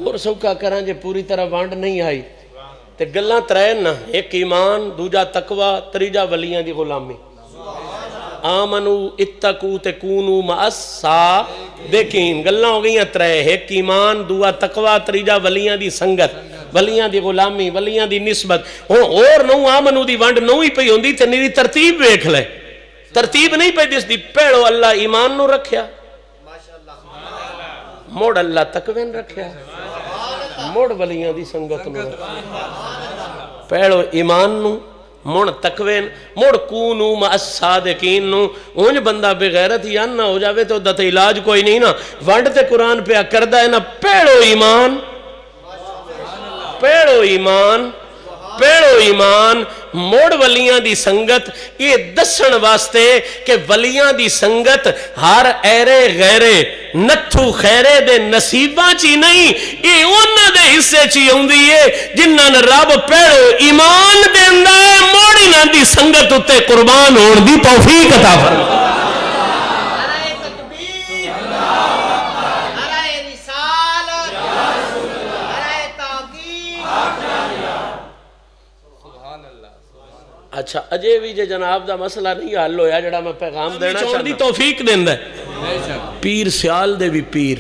اور سوکھا کران جے پوری طرح وانڈ نہیں آئی تے گلاں ترین نا ایک ایمان دوجا تقوی تریجا ولیاں دی غلامی آمنو اتقو تکونو مأسا دیکھیں گلاں ہو گئیاں ترے ایک ایمان دوا تقوی تریجا ولیاں دی سنگت ولیاں دی غلامی ولیاں دی نسبت اور نو آمنو دی وانڈ نو ہی پئی ہوندی تے نیری ترتیب ویکھ لے ترتیب نہیں پئی دس دی پیڑو اللہ ایمان نو رکھیا موڑ اللہ تقوین رکھیا موڑ ولیاں دی سنگت نو پیڑو ایمان نو موڑ تقوین موڑ کونو مأسادقین نو اونج بندہ بغیرت یا نہ ہو جاوے تو دت علاج کوئی نہیں نا وانڈ تے قرآن پہ کردہ ہے نا پیڑو ایمان پیڑو ایمان موڑ ولیاں دی سنگت یہ دسن واسطے کہ ولیاں دی سنگت ہر ایرے غیرے نتھو خیرے دے نصیباں چی نہیں یہ انہ دے حصے چی ہوں دیئے جنہاں نے رب پیڑو ایمان دیندہ ہے موڑی نہ دی سنگت اتے قربان ہون دی توفیق عطا فرما اچھا اجے بھی جے جناب دا مسئلہ نہیں حل ہویا جڑا میں پیغام دینا چاہتا دی توفیق دیندہ ہے پیر سیال دے بھی پیر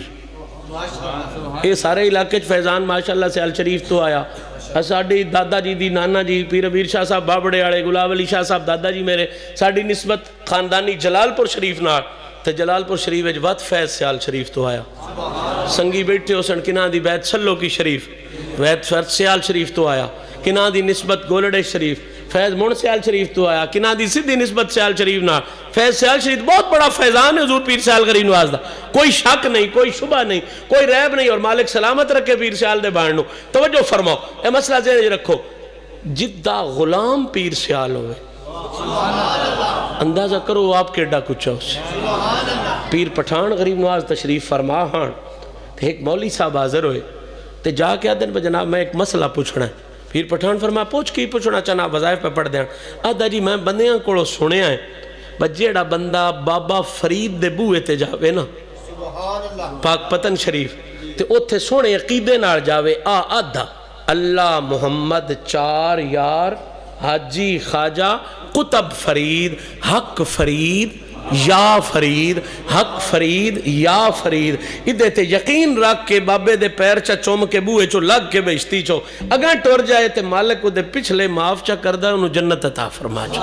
یہ سارے علاقے فیضان ماشاءاللہ سیال شریف تو آیا ساڑھی دادا جی دی نانا جی پیر امیر شاہ صاحب بابڑے آڑے گلاب علی شاہ صاحب دادا جی میرے ساڑھی نسبت خاندانی جلال پور شریف نار تے جلال پور شریف وچ وقت فیض سیال شریف تو آیا سنگی بیٹھے ہو سن کناں دی بیت سلو کی شریف بیت فرد سیال شریف تو آیا کناں دی نسبت گولڑے شریف فیض مون سیال شریف تو آیا کناں دی سدھی نسبت سیال شریف نہ فیض سیال شریف بہت بڑا فیضان ہے حضور پیر سیال غریب نواز دا کوئی شک نہیں کوئی شبہ نہیں کوئی ریب نہیں اور مالک سلامت رکھے پیر سیال دے باننو توجہ فرماؤ اے مسئلہ ذہن رکھو جدہ غلام پیر سیال ہوئے اندازہ کرو آپ کے ڈا کچھ سے پیر پٹھان غریب نواز تشریف فرما ہاں ایک مولی صاحب حاضر ہوئے تے جا کے آدھن پہ جناب میں ایک مسئلہ پوچھنا ہے پیر پٹھان فرما پوچھ کی پوچھنا چاہنا وظائف پہ پڑھ دیں آدھا جی میں بندیاں کوڑو سنے آئے بجیڑا بندہ بابا فرید دے بوئے تے جاوے نا پاک پتن شریف تے اوتھے سونے عقیدے نار جاوے آدھا اللہ محمد چار یار حاجی خواجہ قطب فرید حق فرید یا فرید حق فرید یا فرید ادھے تے یقین رکھ کے بابے دے پیر چا چوم کے بوئے چو لگ کے بیشتی چو اگر ٹور جائے تے مالک دے پچھلے معاف چا کردہ انہوں جنت عطا فرما چو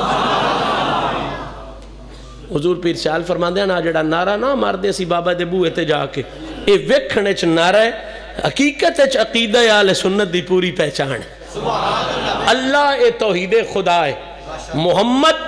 حضور پیر سیال فرما دیا نا جڑا نعرہ نا مار دے سی بابا دے بوئے تے جا کے اے ویکھنے چ نعرہ ہے حقیقت چ عقیدہ آل سنت دی پوری پہچان ہے اللہ اے توحید خدا ہے محمد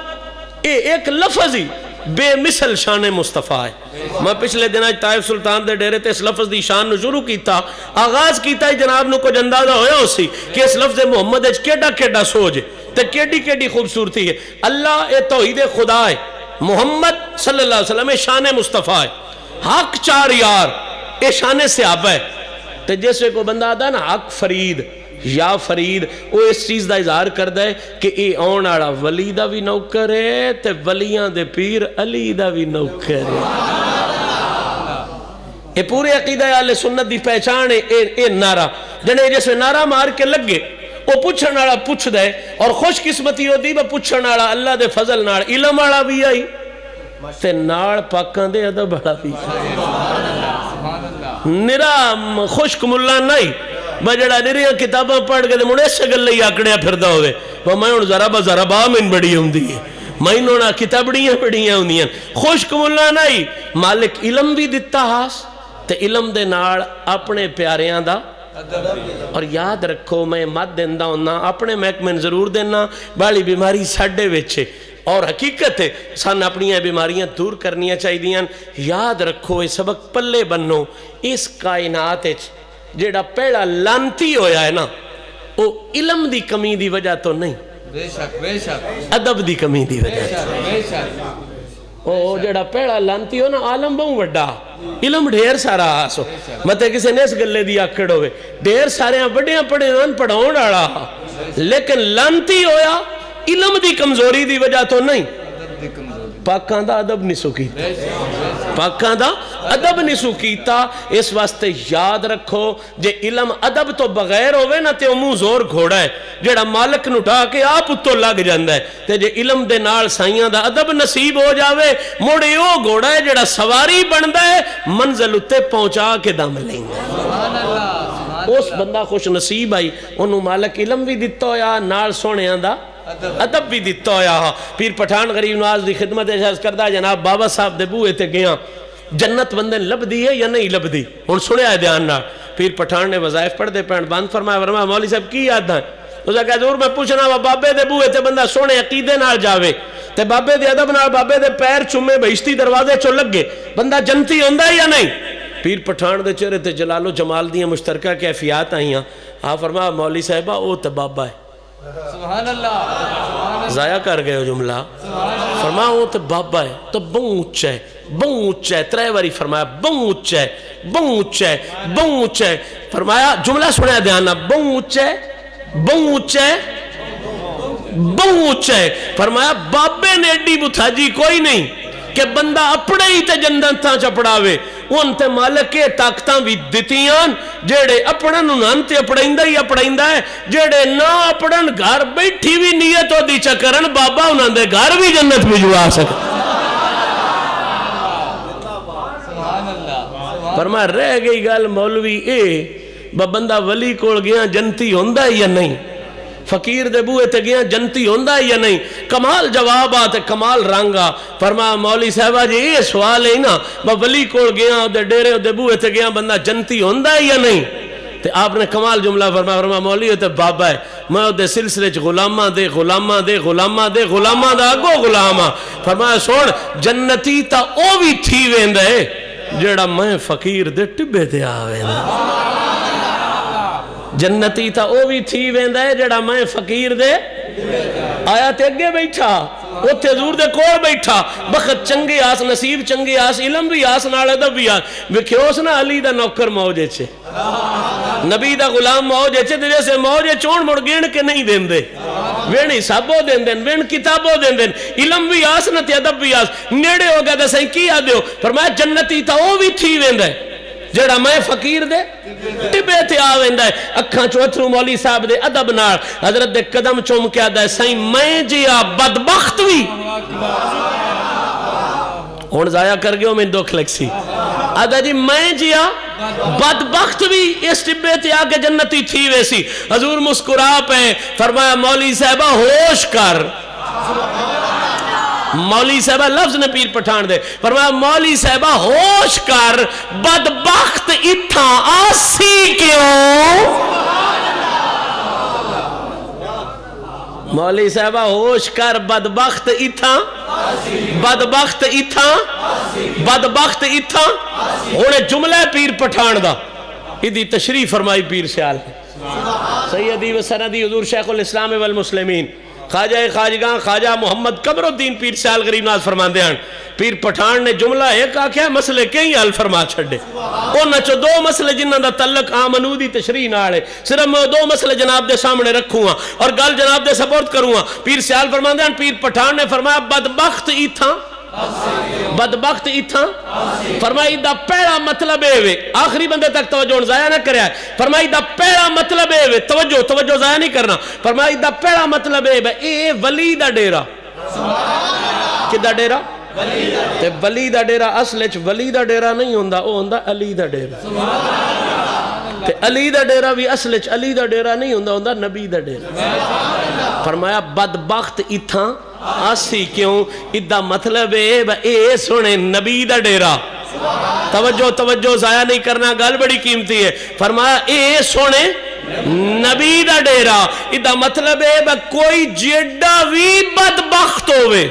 اے ایک لفظ ہی بے مثل شان مصطفیٰ ہے میں پچھلے دن آج طائف سلطان دے ڈیرے تے اس لفظ دی شان نو شروع کیتا آغاز کیتا ہی جناب نو کچھ اندازہ ہویا اسی کہ اس لفظ محمد اچھ کیڑا کیڑا سوجے تے کیڑی کیڑی خوبصورتی ہے اللہ اے توحید خدا ہے محمد صلی اللہ علیہ وسلم شان مصطفیٰ ہے حق چار یار اے شان صحابہ ہے تے جیسے کو بندہ آدھا نا حق فرید یا فرید وہ اس چیز دا اظہار کردہ ہے کہ اے آن آڑا ولی دا بھی نوکر ہے تے ولیاں دے پیر علی دا بھی نوکر ہے اے پورے عقیدہ اہل سنت دی پہچان ہے اے نعرہ جنہیں جیسے نعرہ مار کے لگے وہ پوچھن آڑا پوچھ دے اور خوش قسمتی ہوتی وہ پوچھن آڑا اللہ دے فضل ناڑ علم آڑا بھی آئی تے ناڑ پاکان دے ادب آڑا بھی نرا خوشک ملا نہیں بجڑا نریاں کتاباں پڑھ کے مڑے سگل لئی آکڑیاں پھردہ ہوئے وہ میں ان ذربا من بڑی ہوں دی میں انہوں کتابڑیاں بڑیاں ہوں دیاں خوشک ملا نہیں مالک علم بھی دیتا ہاس تے علم دے ناڑ اپنے پیاریاں دا اور یاد رکھو میں مت دیندہ ہونا اپنے محکمیں ضرور دینا بالی بیماری ساڑھے ویچے اور حقیقت ہے سان اپنی بیماریاں دور کرنیاں چاہی دیاں یاد رکھو اس سبق پلے بنو اس کائنات جیڑا پیڑا لانتی ہویا ہے نا وہ علم دی کمی دی وجہ تو نہیں بے شک ادب دی کمی دی وجہ وہ جیڑا پیڑا لانتی ہو نا عالم بہوں وڈا علم ڈھیر سارا آسو مطلب کسی نے اس گلے دی آکڑ ہوئے ڈھیر سارے بڑیاں پڑھیں ان پڑھاؤں ڈاڑا لیکن لانتی ہویا علم دی کمزوری دی وجہ تو نہیں پاکاں دا ادب نہیں سکیتا پاکاں دا ادب نہیں سکیتا اس واسطے یاد رکھو جے علم ادب تو بغیر ہوئے نا تے امو زور گھوڑا ہے جیڑا مالک نٹا کے آپ اتو لگ جاندہ ہے تے جے علم دے نال سائیاں دا ادب نصیب ہو جاوے موڑے او گھوڑا ہے جیڑا سواری بندہ ہے منزل اتے پہنچا کے دم لیں گے اس بندہ خوش نصیب آئی انہوں مالک علم بھی دیتا ہویا نال سونے آندہ ادب بھی دیتا ہویا پیر پٹھان غریب نواز دی خدمت احساس کردہ جناب بابا صاحب دے بوئے تے گیا جنت بندن لب دی ہے یا نہیں لب دی ان سنے آئے دیان نا پیر پٹھان نے وظائف پڑھ دے پینڈ باند فرمایا مولی صاحب کی یاد ہے اسے کہا ضرور میں پوچھنا وہ بابے دے بوئے تے بندہ سونے عقیدے نال جاوے تے بابے دے ادب نال بابے دے پیر چمے بہشتی دروازے چو لگ گے بندہ جنتی ہوندہ ہے یا نہیں پیر پٹھان دے چہرے تے جلال و جمال دیاں مشترکہ کیفیات آئیاں آپ فرمایا مولی صاحبہ او تے بابا ہے سبحان اللہ ضائع کر گئے ہو جملہ فرمایا وہ تو بابا ہے تو بہوں اچھا ہے بہوں اچھا ہے ترے واری فرمایا بہوں اچھا ہے بہوں اچھا ہے بہوں اچھا ہے فرمایا جملہ سنیا دھیانا بہوں اچھا ہے بہوں اچھا ہے بہوں اچھا ہے فرمایا بابے نے ایڈی بتھاجی کوئی نہیں کہ بندہ اپنے ہی تے جنت تھا چپڑاوے ان تے مالک کے طاقتاں بھی دتیاں جیڑے اپنا نونان تے اپڑائندہ ہی اپڑائندہ ہے جیڑے نہ اپڑن گھر بیٹھی بھی نیت ہو دی چکرن بابا انہاں دے گھر بھی جنت بھی جوا سکتا فرمایا رہ گئی گال مولوی اے بندہ ولی کول گیا جنتی ہوندہ یا نہیں فقیر دے بوئے تے گیا جنتی ہوندہ یا نہیں کمال جواب آتے کمال رنگا فرمایا مولی صاحبہ جی یہ سوال ہے نا ولی کول گیا دے ڈیرے دے بوئے تے گیا بندہ جنتی ہوندہ یا نہیں تے آپ نے کمال جملہ فرمایا مولی تے بابا ہے میں دے سلسلے چ غلامہ دے غلامہ دے غلامہ دے غلامہ دا گو غلامہ فرمایا سوڑ جنتی تا او بھی تھی ویندہ ہے جیڑا میں فقیر دے ٹبے دے آویندہ جنتی تا او بھی تھی ویندہ ہے جڑا میں فقیر دے آیا تے اگے بیٹھا اتھے حضور دے کول بیٹھا بخت چنگے آس نصیب چنگے آس علم بھی آس نال ادب بھی آس وکھیوس نا علی دا نوکر موجے چھے نبی دا غلام موجے چھے تے جیسے موجے چون مڑ گین کے نہیں دین دے وین حسابو دین دین وین کتابو دین دین علم بھی آس نہ تے ادب بھی آس نیڑے ہو گیا دے سہی کی آدھو فرمایا جنتی تا او بھی تھی ویندہ ہے جڑا میں فقیر دے ٹبے تے آویندہ ہے اکھاں چوتھرو مولی صاحب دے ادب نار حضرت دے قدم چوم کے آدھا ہے سائیں میں جیا بدبخت بھی ہون ضائع کر گئے ہو میں دکھ لگ سی آدھا جی میں جیا بدبخت بھی اس ٹبے تے آگے جنتی تھی ویسی حضور مسکرا پہ فرمایا مولی صاحبہ ہوش کر مولی صاحبہ لفظ نے پیر پٹھان دے فرمایا مولی صاحبہ ہوش کر بدبخت اتھا آسی کیوں مولی صاحبہ ہوش کر بدبخت اتھا بدبخت اتھا بدبخت اتھا ہونے جملہ پیر پٹھان دا ادھی تشریح فرمائی پیر سیال سیدی و سندی حضور شیخ الاسلام والمسلمین خواجہ خواجگاں خواجہ محمد قمر الدین پیر سیال غریب ناز فرمان دیان پیر پٹھان نے جملہ ایک آکھیا مسئلے کئی حل فرما چھڑے اونا چو دو مسئلے جنہاں دا تعلق آمنودی تشریح ناڑے صرف میں دو مسئلے جناب دے سامنے رکھوں گا اور گل جناب دے سپورٹ کروں گا پیر سیال فرمان دیان پیر پٹھان نے فرمایا بدبخت ایتھاں بدبخت ایتھاں فرمائی دا پہلا مطلب ہے آخری بندے تک توجہ ضائع نہ کریا ہے فرمائی دا پہلا مطلب ہے توجہ ضائع نہیں کرنا فرمائی دا پہلا مطلب ہے اے ولی دا ڈیرہ کدہ ڈیرہ تے ولی دا ڈیرہ اصل اچھ ولی دا ڈیرہ نہیں ہوندہ او ہوندہ علی دا ڈیرہ تے علی دا ڈیرہ بھی اصل اچھ علی دا ڈیرہ نہیں ہوندہ ہوندہ نبی دا ڈیرہ فرمایا بدبخت ایتھاں آسی کیوں ادھا مطلب ہے اے سنے نبی دا ڈیرہ توجہ ضائع نہیں کرنا گل بڑی قیمتی ہے فرمایا اے سنے نبی دا ڈیرہ ادھا مطلب ہے کوئی جیڈا بھی بدبخت ہوئے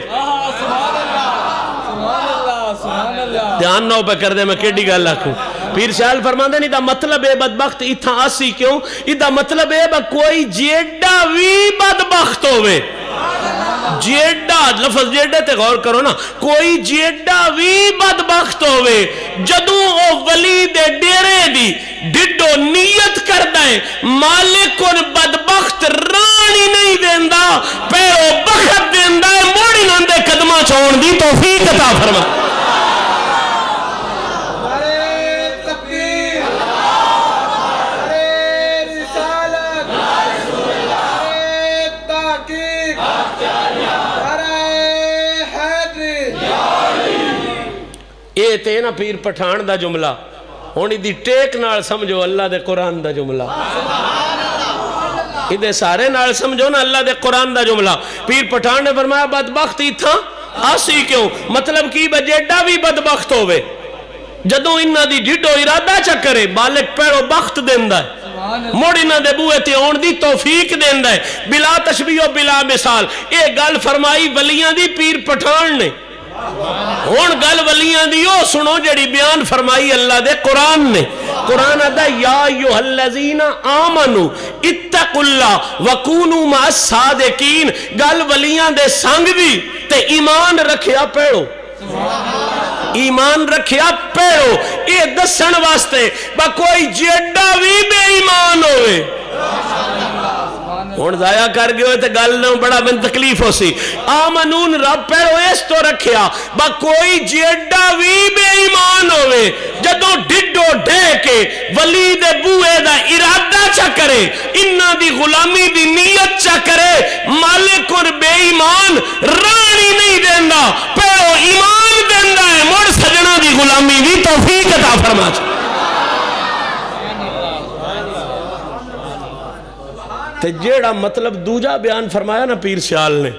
دھیان نو پہ کر دے میں کیڈی گل لکھوں پیر سیال فرمان دے ادھا مطلب ہے بدبخت اتھا آسی کیوں ادھا مطلب ہے کوئی جیڈا بھی بدبخت ہوئے جیڈا لفظ جیڈے تے غور کرو نا کوئی جیڈا بھی بدبخت ہوئے جدوں او ولی دے ڈیرے دی ڈڈو نیت کر دائیں مالک ان بدبخت رانی نہیں دیندہ پیرو بخت دیندہ ہے موڑی نندے قدمہ چھوڑ دی توفیق عطا فرما اے تے نا پیر پٹھان دا جملہ ہونی دی ٹیک نال سمجھو اللہ دے قرآن دا جملہ ادھے سارے نال سمجھو نا اللہ دے قرآن دا جملہ پیر پٹھان نے فرمایا بدبختی تھا آسی کیوں مطلب کی بجیڈا بھی بدبخت ہوئے جدوں انہا دی ڈھٹو ارادہ چکرے بالک پیرو بخت دیندہ ہے موڑی نہ دے بوئے تے اون دی توفیق دیندہ ہے بلا تشبیہ و بلا مثال اے گل فرمائی ولیاں دی پیر پٹھان نے ہون گل ولیاں دیو سنو جڑی بیان فرمائی اللہ دے قرآن نے قرآن ادا یا ایھا الذین آمنو اتقوا اللہ وکونوا مع الصادقین گل ولیاں دے سنگ دی تے ایمان رکھیا پیڑو ایمان رکھیا پیڑو یہ دسن واسطے با کوئی جیڑا بھی بے ایمان ہوئے ہون ضائع کر گئے ہوئے تے گل نہ بڑا بن تکلیف ہو سی آمنون رب پیڑو اس تو رکھیا با کوئی جیڑا بھی بے ایمان ہوئے جدو ڈڈو ڈے کے ولی دے بوئے دا ارادہ چا کرے انہاں دی غلامی دی نیت چا کرے مالک اور بے ایمان رانی نہیں دیندہ پیڑو ایمان دیندہ ہے مڑ سجنہ دی غلامی دی توفیق عطا فرما چاہے تے جیڑا مطلب دوجا بیان فرمایا نا پیر سیال نے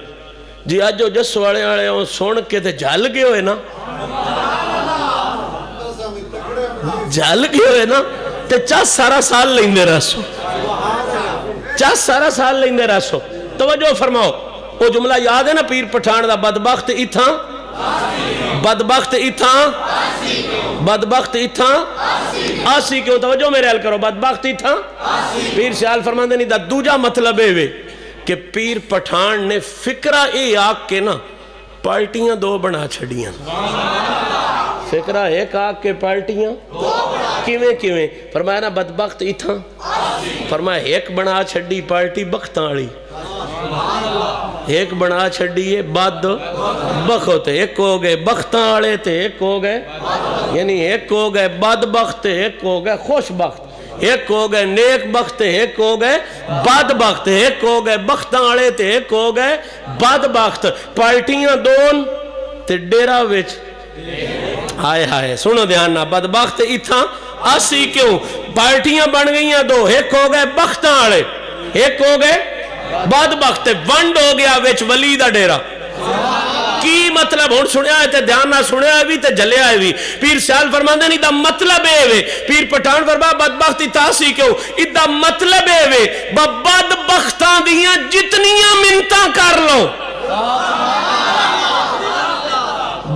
جی آج جو جس والے آڑے ہوں سون کے تے جھل گئے ہوئے نا جھل گئے ہوئے نا تے چاہ سارا سال لیندے رسو چاہ سارا سال لیندے رسو توجہ فرماؤ وہ جملہ یاد ہے نا پیر پٹھان دا بدبخت اتھاں بدبخت اتھاں بدبخت اتھاں آسی کیوں توجہ میرے حل کرو بدبخت اتھاں پیر سیال فرماندے نہیں دا دوجا مطلب ہے کہ پیر پٹھان نے فکرہ اے آگ کے نا پارٹیاں دو بنا چھڑیاں فکرہ ایک آگ کے پارٹیاں کیویں فرمایا نا بدبخت اتھاں فرمایا ایک بنا چھڑی پارٹی بختاں آڑی ایک بنا چھڑیے بد بخت ایک ہو گئے بختاں آڑے تے ایک ہو گئے یعنی ایک ہو گئے بد بخت ایک ہو گئے خوش بخت ایک ہو گئے نیک بخت ایک ہو گئے بد بخت ایک ہو گئے بختاں آڑے تے ایک ہو گئے بد بخت پارٹیاں دون تے ڈیرہ وچ ہائے ہائے سنو دھیاننا بدبخت اتھاں آسی کیوں پارٹیاں بن گئیاں دو ایک ہو گئے بختاں آڑے ایک ہو گئے بعد بخت ونڈ ہو گیا ویچ ولی دا ڈیرہ کی مطلب ہون سنیا ہے تے دھیان نہ سنیا ہے بھی تے جلیا ہے بھی پیر سیال فرماندے نہیں دا مطلب ہے وے پیر پٹھان فرما بدبختی تاسی کیوں دا مطلب ہے وے بدبختاں دیاں جتنیاں منتاں کر لو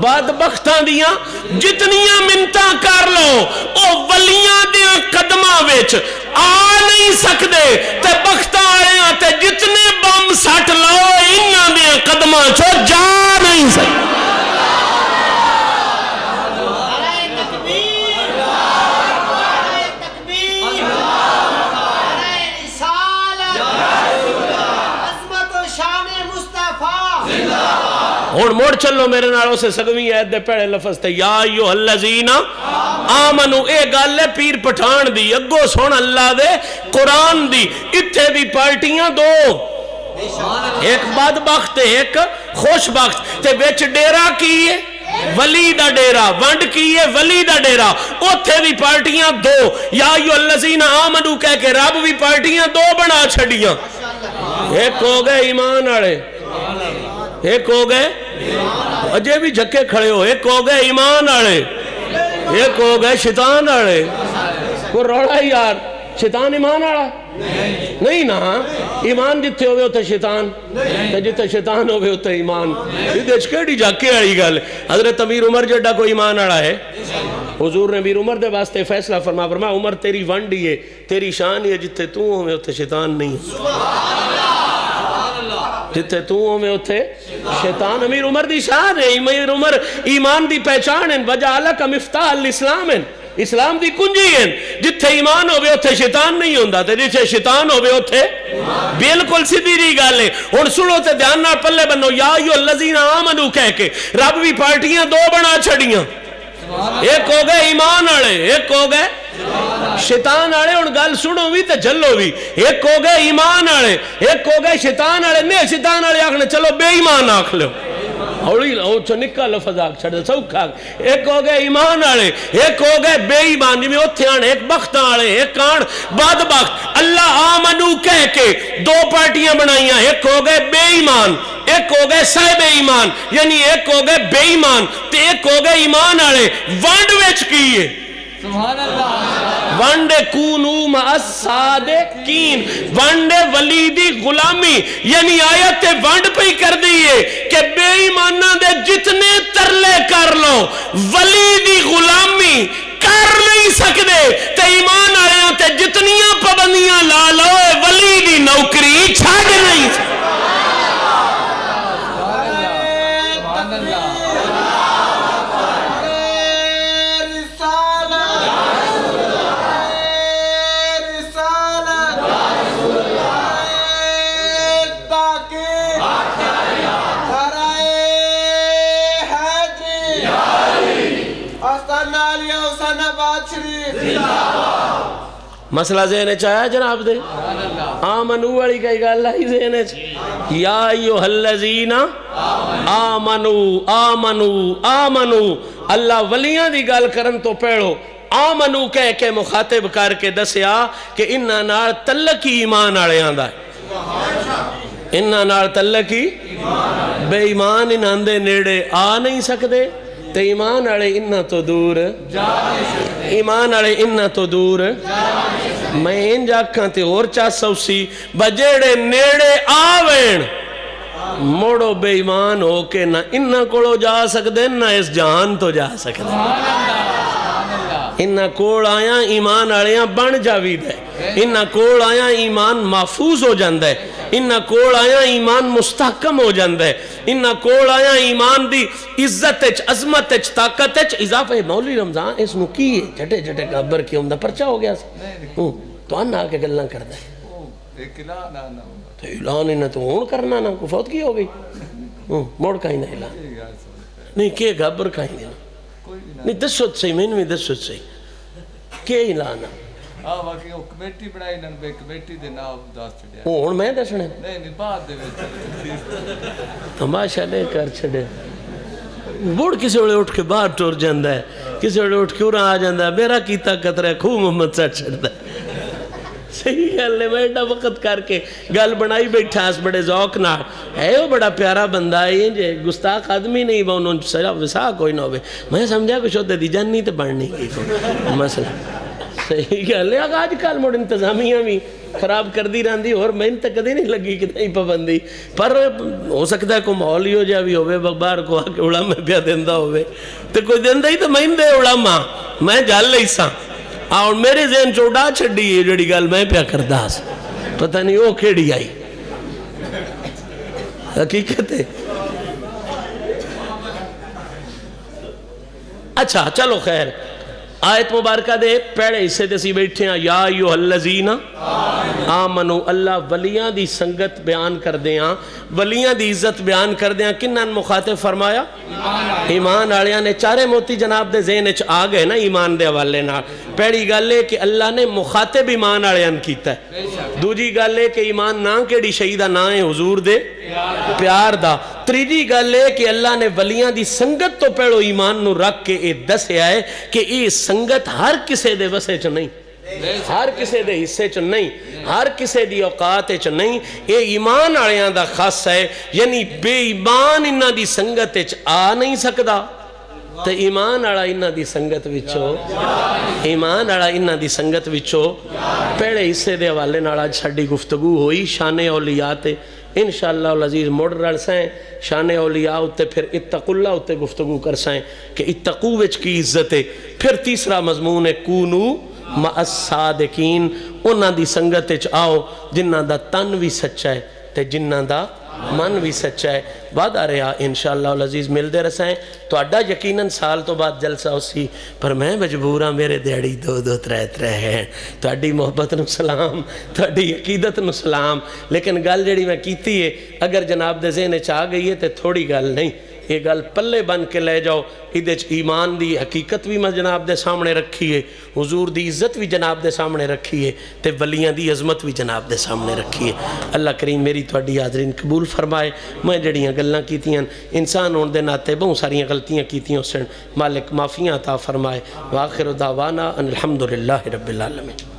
بدبختاں دیاں جتنیاں منتاں کر لو او ولیاں دیاں قدمہ ویچ آ نہیں سکدے تے بختاں آئے ہیں تے جتنے بم سٹ لو انہاں دیاں قدمہ چو جا نہیں سکدے اور موڑ چلو میرے نالوں سے سگویں عید دے پہلے لفظ تے یا ایھا الذین آمنو اے گل ہے پیر پٹھان دی اگو سن اللہ دے قرآن دی اتھے دی پارٹیاں دو ایک بدبخت ایک خوش بخت تے وچ ڈیرہ کیے ولی دا ڈیرہ ونڈ کیے ولی دا ڈیرہ اتھے بھی پارٹیاں دو یا ایھا الذین آمنو کہہ کے رب بھی پارٹیاں دو بنا چھڑیاں ایک ہو گئے ایمان آڑے ایک ہو گئے اجے بھی جھکے کھڑے ہو ایک ہو گئے ایمان آڑے ایک ہو گئے شیطان آڑے کوئی روڑا ہی یار شیطان ایمان آڑا نہیں نا ایمان جتے ہوئے ہوتے شیطان جتے شیطان ہوئے ہوتے ایمان یہ دیکھ کیڑی جھکے آڑی گل حضرت امیر عمر جڑا کوئی ایمان آڑا ہے حضور نے امیر عمر دے واسطے فیصلہ فرما عمر تیری ونڈی ہے تیری شان ہے جتے تو ہوئے ہوتے شیطان نہیں جتے تو ہمیں اتھے شیطان امیر عمر دی شان ہے امیر عمر ایمان دی پہچان ہے وجعلک مفتاح الاسلام ہے اسلام دی کنجی ہیں جتھے ایمان ہوئے اتھے شیطان نہیں ہوندہ تے جتھے شیطان ہوئے اتھے بالکل سیدھی دی گل ہے ہن سنو تے دھیان نال پلے بنو یا ایھا الذین آمنو کہہ کے رب بھی پارٹیاں دو بنا چھڑیاں ایک ہو گئے ایمان آڑے ایک ہو گئے شیطان آڑے ان گل سنو بھی تے جلو بھی ایک ہو گئے ایمان آڑے ایک ہو گئے شیطان آڑے نہیں شیطان آڑے آکھنے چلو بے ایمان آکھ لو اوڑی لو چھو نکا لفظ آکھ چھڑ سوکھ آکھ ایک ہو گئے ایمان آڑے ایک ہو گئے بے ایمان جی میں اتھے آنے ایک بخت آڑے ایک آن بعد بخت اللہ آمنو کہہ کے دو پارٹیاں بنائیاں ایک ہو گئے بے ایمان ایک ہو گئے صاحب ایمان یعنی ایک ہو گئے بے ایمان تے ایک ہو گئے ایمان آڑے وانڈ ویچ کیے سبحان اللہ وانڈے کونو مع الصادقین وانڈے ولی دی غلامی یعنی آیت وانڈ پہ کر دیئے کہ بے ایمانہ دے جتنے ترلے کر لو ولی دی غلامی کر نہیں سکدے تے ایمان آلیاں تے جتنیاں پابندیاں لا لو ولی دی نوکری چھاڑ نہیں سکتے مسئلہ ذہن چاہیا جناب دے آمنو والی کئی گل آئی ذہن یا ایوہ الذین آمنو آمنو آمنو اللہ ولیاں دی گل کرن تو پیڑو آمنو کہہ کے مخاطب کر کے دسیا کہ انہاں نال تعلق ایمان آڑے آندہ ہے انہاں نال تعلق بے ایمان انہاں دے نیڑے آ نہیں سکدے تے ایمان آڑے انہاں تو دور ایمان آڑے انہاں تو دور میں ان جاکاں تے اور چاہ سوسی بجیڑے نیڑے آوین موڑو بے ایمان ہو کے نہ انہاں کوڑو جا سکدے نہ اس جہان تو جا سکدے انہاں کوڑ آیا ایمان آڑیاں بن جاوی دے انہاں کوڑ آیا ایمان محفوظ ہو جاندے انہاں کوڑ آیا ایمان مستحکم ہو جاندے انہاں کوڑ آیا ایمان دی عزت اچ عظمت اچ طاقت اچ اضافہ مولوی رمضان اس نو کی ہے جھٹے جھٹے گابر کی ہوں دا پرچہ ہو گیا سا تو آنا آکے گلنا کر دے تو اعلان انہاں تو ہون کرنا نا کو فوت کی ہو گئی موڑ کہیں نہ اعلان نہیں کہ گابر کہیں نہ نہیں دسوت سے میں نے دسوت سے کہ اعلان واقعی وہ کمیٹی بڑھائی نن بے کمیٹی دے نام داس چھڑیا ہون میں دسنے نہیں بعد دے وچ تماشا لے کر چھڑے بوڑ کسی وڑے اٹھ کے باہر ٹور جاندہ ہے کسی وڑے اٹھ کے اُرہاں آ جاندہ ہے میرا کیتا قطرہ ہے خوب محمد سا چھڑتا ہے صحیح گل ہے میں ایڈا وقت کر کے گل بنائی بیٹھا اس بڑے ذوق نہ ہے وہ بڑا پیارا بندہ ہے جے گستاخ آدمی نہیں با انہوں سجا وسا کوئی نہ ہوئے میں سمجھا کچھ ہوتے دی جان نہیں تو بڑھنی کی مسئلہ صحیح گل ہے آج کل موڑ انتظامیہ بھی خراب کر دی رہن دی اور میں ان تک کدی نہیں لگی کہ نہیں پابندی پر ہو سکتا ہے کوئی ماحول ہی ہو جا بھی ہوئے بغبار کو آکے علامہ پیا دیندہ ہوئے تو کوئی دیندہ ہی تو میں دے علامہ میں جال لئی ساں اور میرے ذہن چوڑا چھڑی ہے جڑی گل میں پیا کردہ سا پتہ نہیں وہ کھیڑی آئی حقیقت ہے اچھا چلو خیر آیت مبارکہ دے پیڑے حصے دے سی بیٹھے ہیں یا ایوہ الذین آمنو اللہ ولیاں دی سنگت بیان کر دیاں ولیاں دی عزت بیان کر دیاں کنن مخاطب فرمایا ایمان آڑیاں نے چارے موتی جناب دے ذہن اچ آگئے نا ایمان دے حوالے نہ پیڑی گل ہے کہ اللہ نے مخاطب ایمان آڑیاں کیتا ہے دوجی گل ہے کہ ایمان نہ کیڑی شہیدہ نہ ہے حضور دے پیار دا تریجی گل ہے کہ اللہ نے ولیاں دی سنگت تو پیڑو ایمان نو رکھ کے اے دسے آئے کہ اے سنگت ہر کسے دے وسے چ نہیں ہر کسے دے حصے چ نہیں ہر کسے دی اوقات چ نہیں اے ایمان آڑیاں دا خاص ہے یعنی بے ایمان انہاں دی سنگت چ آ نہیں سکدا تو ایمان آڑا انہاں دی سنگت وچو ایمان آڑا انہاں دی سنگت وچو پیڑے حصے دے حوالے نال آج ساڈی گفتگو ہوئی شان اولیاء تے انشاءاللہ العزیز موڑ رڑ سائیں شان اولیاء ہوتے پھر اتقوا اللہ ہوتے گفتگو کر سائیں کہ اتقو وچ کی عزت ہے پھر تیسرا مضمون ہے کونو مع الصادقین انہاں دی سنگت وچ آؤ جنہاں دا تن بھی سچا ہے تے جنہاں دا من بھی سچا ہے بعد آ رہا انشاءاللہ العزیز مل دے رسائیں تو اڈا یقیناً سال تو بعد جلسہ اسی پر میں مجبوراں میرے دیڑی دو ترے ہیں تو اڈی محبت نو سلام تو اڈی عقیدت نو سلام لیکن گل جڑی میں کیتی ہے اگر جناب دے ذہن چاہ گئی ہے تے تھوڑی گل نہیں یہ گل پلے بن کے لے جاؤ ادھے ایمان دی حقیقت بھی میں جناب دے سامنے رکھی ہے حضور دی عزت بھی جناب دے سامنے رکھی ہے تے ولیاں دی عظمت بھی جناب دے سامنے رکھی ہے اللہ کریم میری تھوڑی حاضرین قبول فرمائے میں جڑیاں گلاں کیتیاں انسان ہون دے ناتے بہت ساریاں غلطیاں کیتیاں سن مالک معافیاں عطا فرمائے وآخر دعوانا ان الحمدللہ رب العالمین